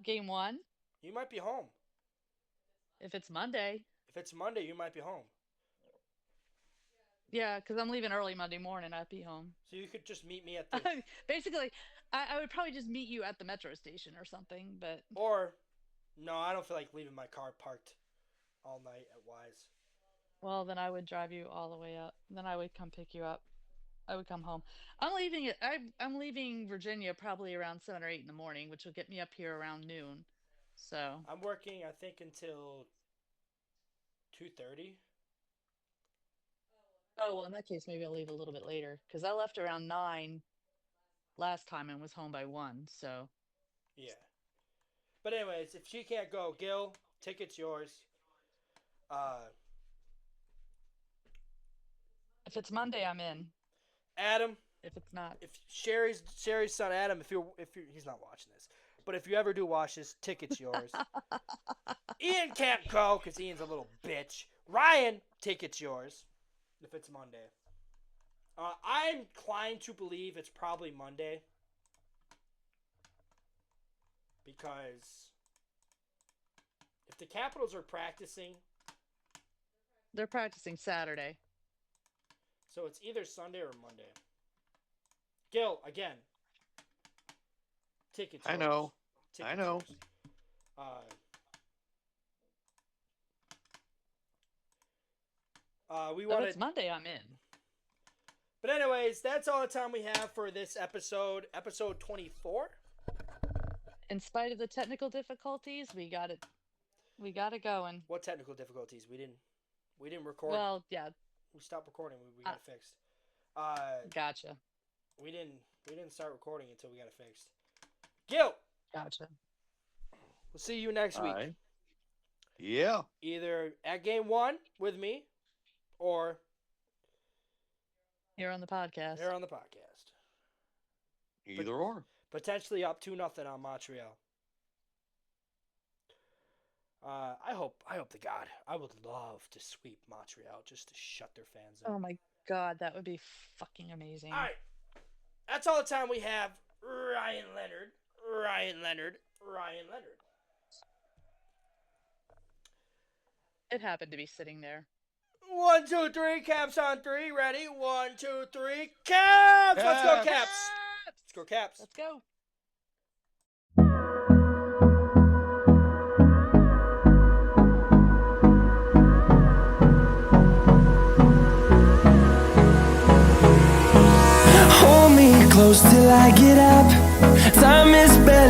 Game 1? You might be home. If it's Monday. If it's Monday, you might be home. Yeah, because I'm leaving early Monday morning. I'd be home. So you could just meet me at the... Basically, I would probably just meet you at the metro station or something, but... Or, no, I don't feel like leaving my car parked all night at Wise. Well, then I would drive you all the way up. Then I would come pick you up. I would come home. I'm leaving Virginia probably around 7 or 8 in the morning, which will get me up here around noon. So... I'm working, I think, until 2:30. Oh, well, in that case, maybe I'll leave a little bit later, because I left around 9 last time and was home by 1. So Yeah. But anyways, if she can't go, Gil, tickets yours. if it's Monday, I'm in. Adam, If it's not, if Sherry's son Adam, if you're he's not watching this, but if you ever do watch this, tickets yours. Ian can't go because Ian's a little bitch. Ryan, tickets yours. If it's Monday, I'm inclined to believe it's probably Monday because if the Capitals are practicing, they're practicing Saturday. so it's either Sunday or Monday. Gil, again, tickets. I yours. know. Tickets I know. yours. We If want it's Monday, I'm in. But anyways, that's all the time we have for this episode 24. In spite of the technical difficulties, we got it going. What technical difficulties? We didn't record. Well, yeah, We stopped recording. We got it fixed. gotcha. We didn't start recording until we got it fixed. Gil, Gotcha. we'll see you next week. Alright. Yeah. Either at game 1 with me, or Here on the podcast. here on the podcast. Either or. Potentially up 2-0 on Montreal. I hope to God. I would love to sweep Montreal just to shut their fans up. Oh my God, that would be fucking amazing. All right. That's all the time we have. Ryan Leonard. It happened to be sitting there. 1, 2, 3. Caps on 3. Ready? 1, 2, 3. Caps! Let's go, Caps! Let's go, Caps. Let's go. Hold me close till I get up. Time is barely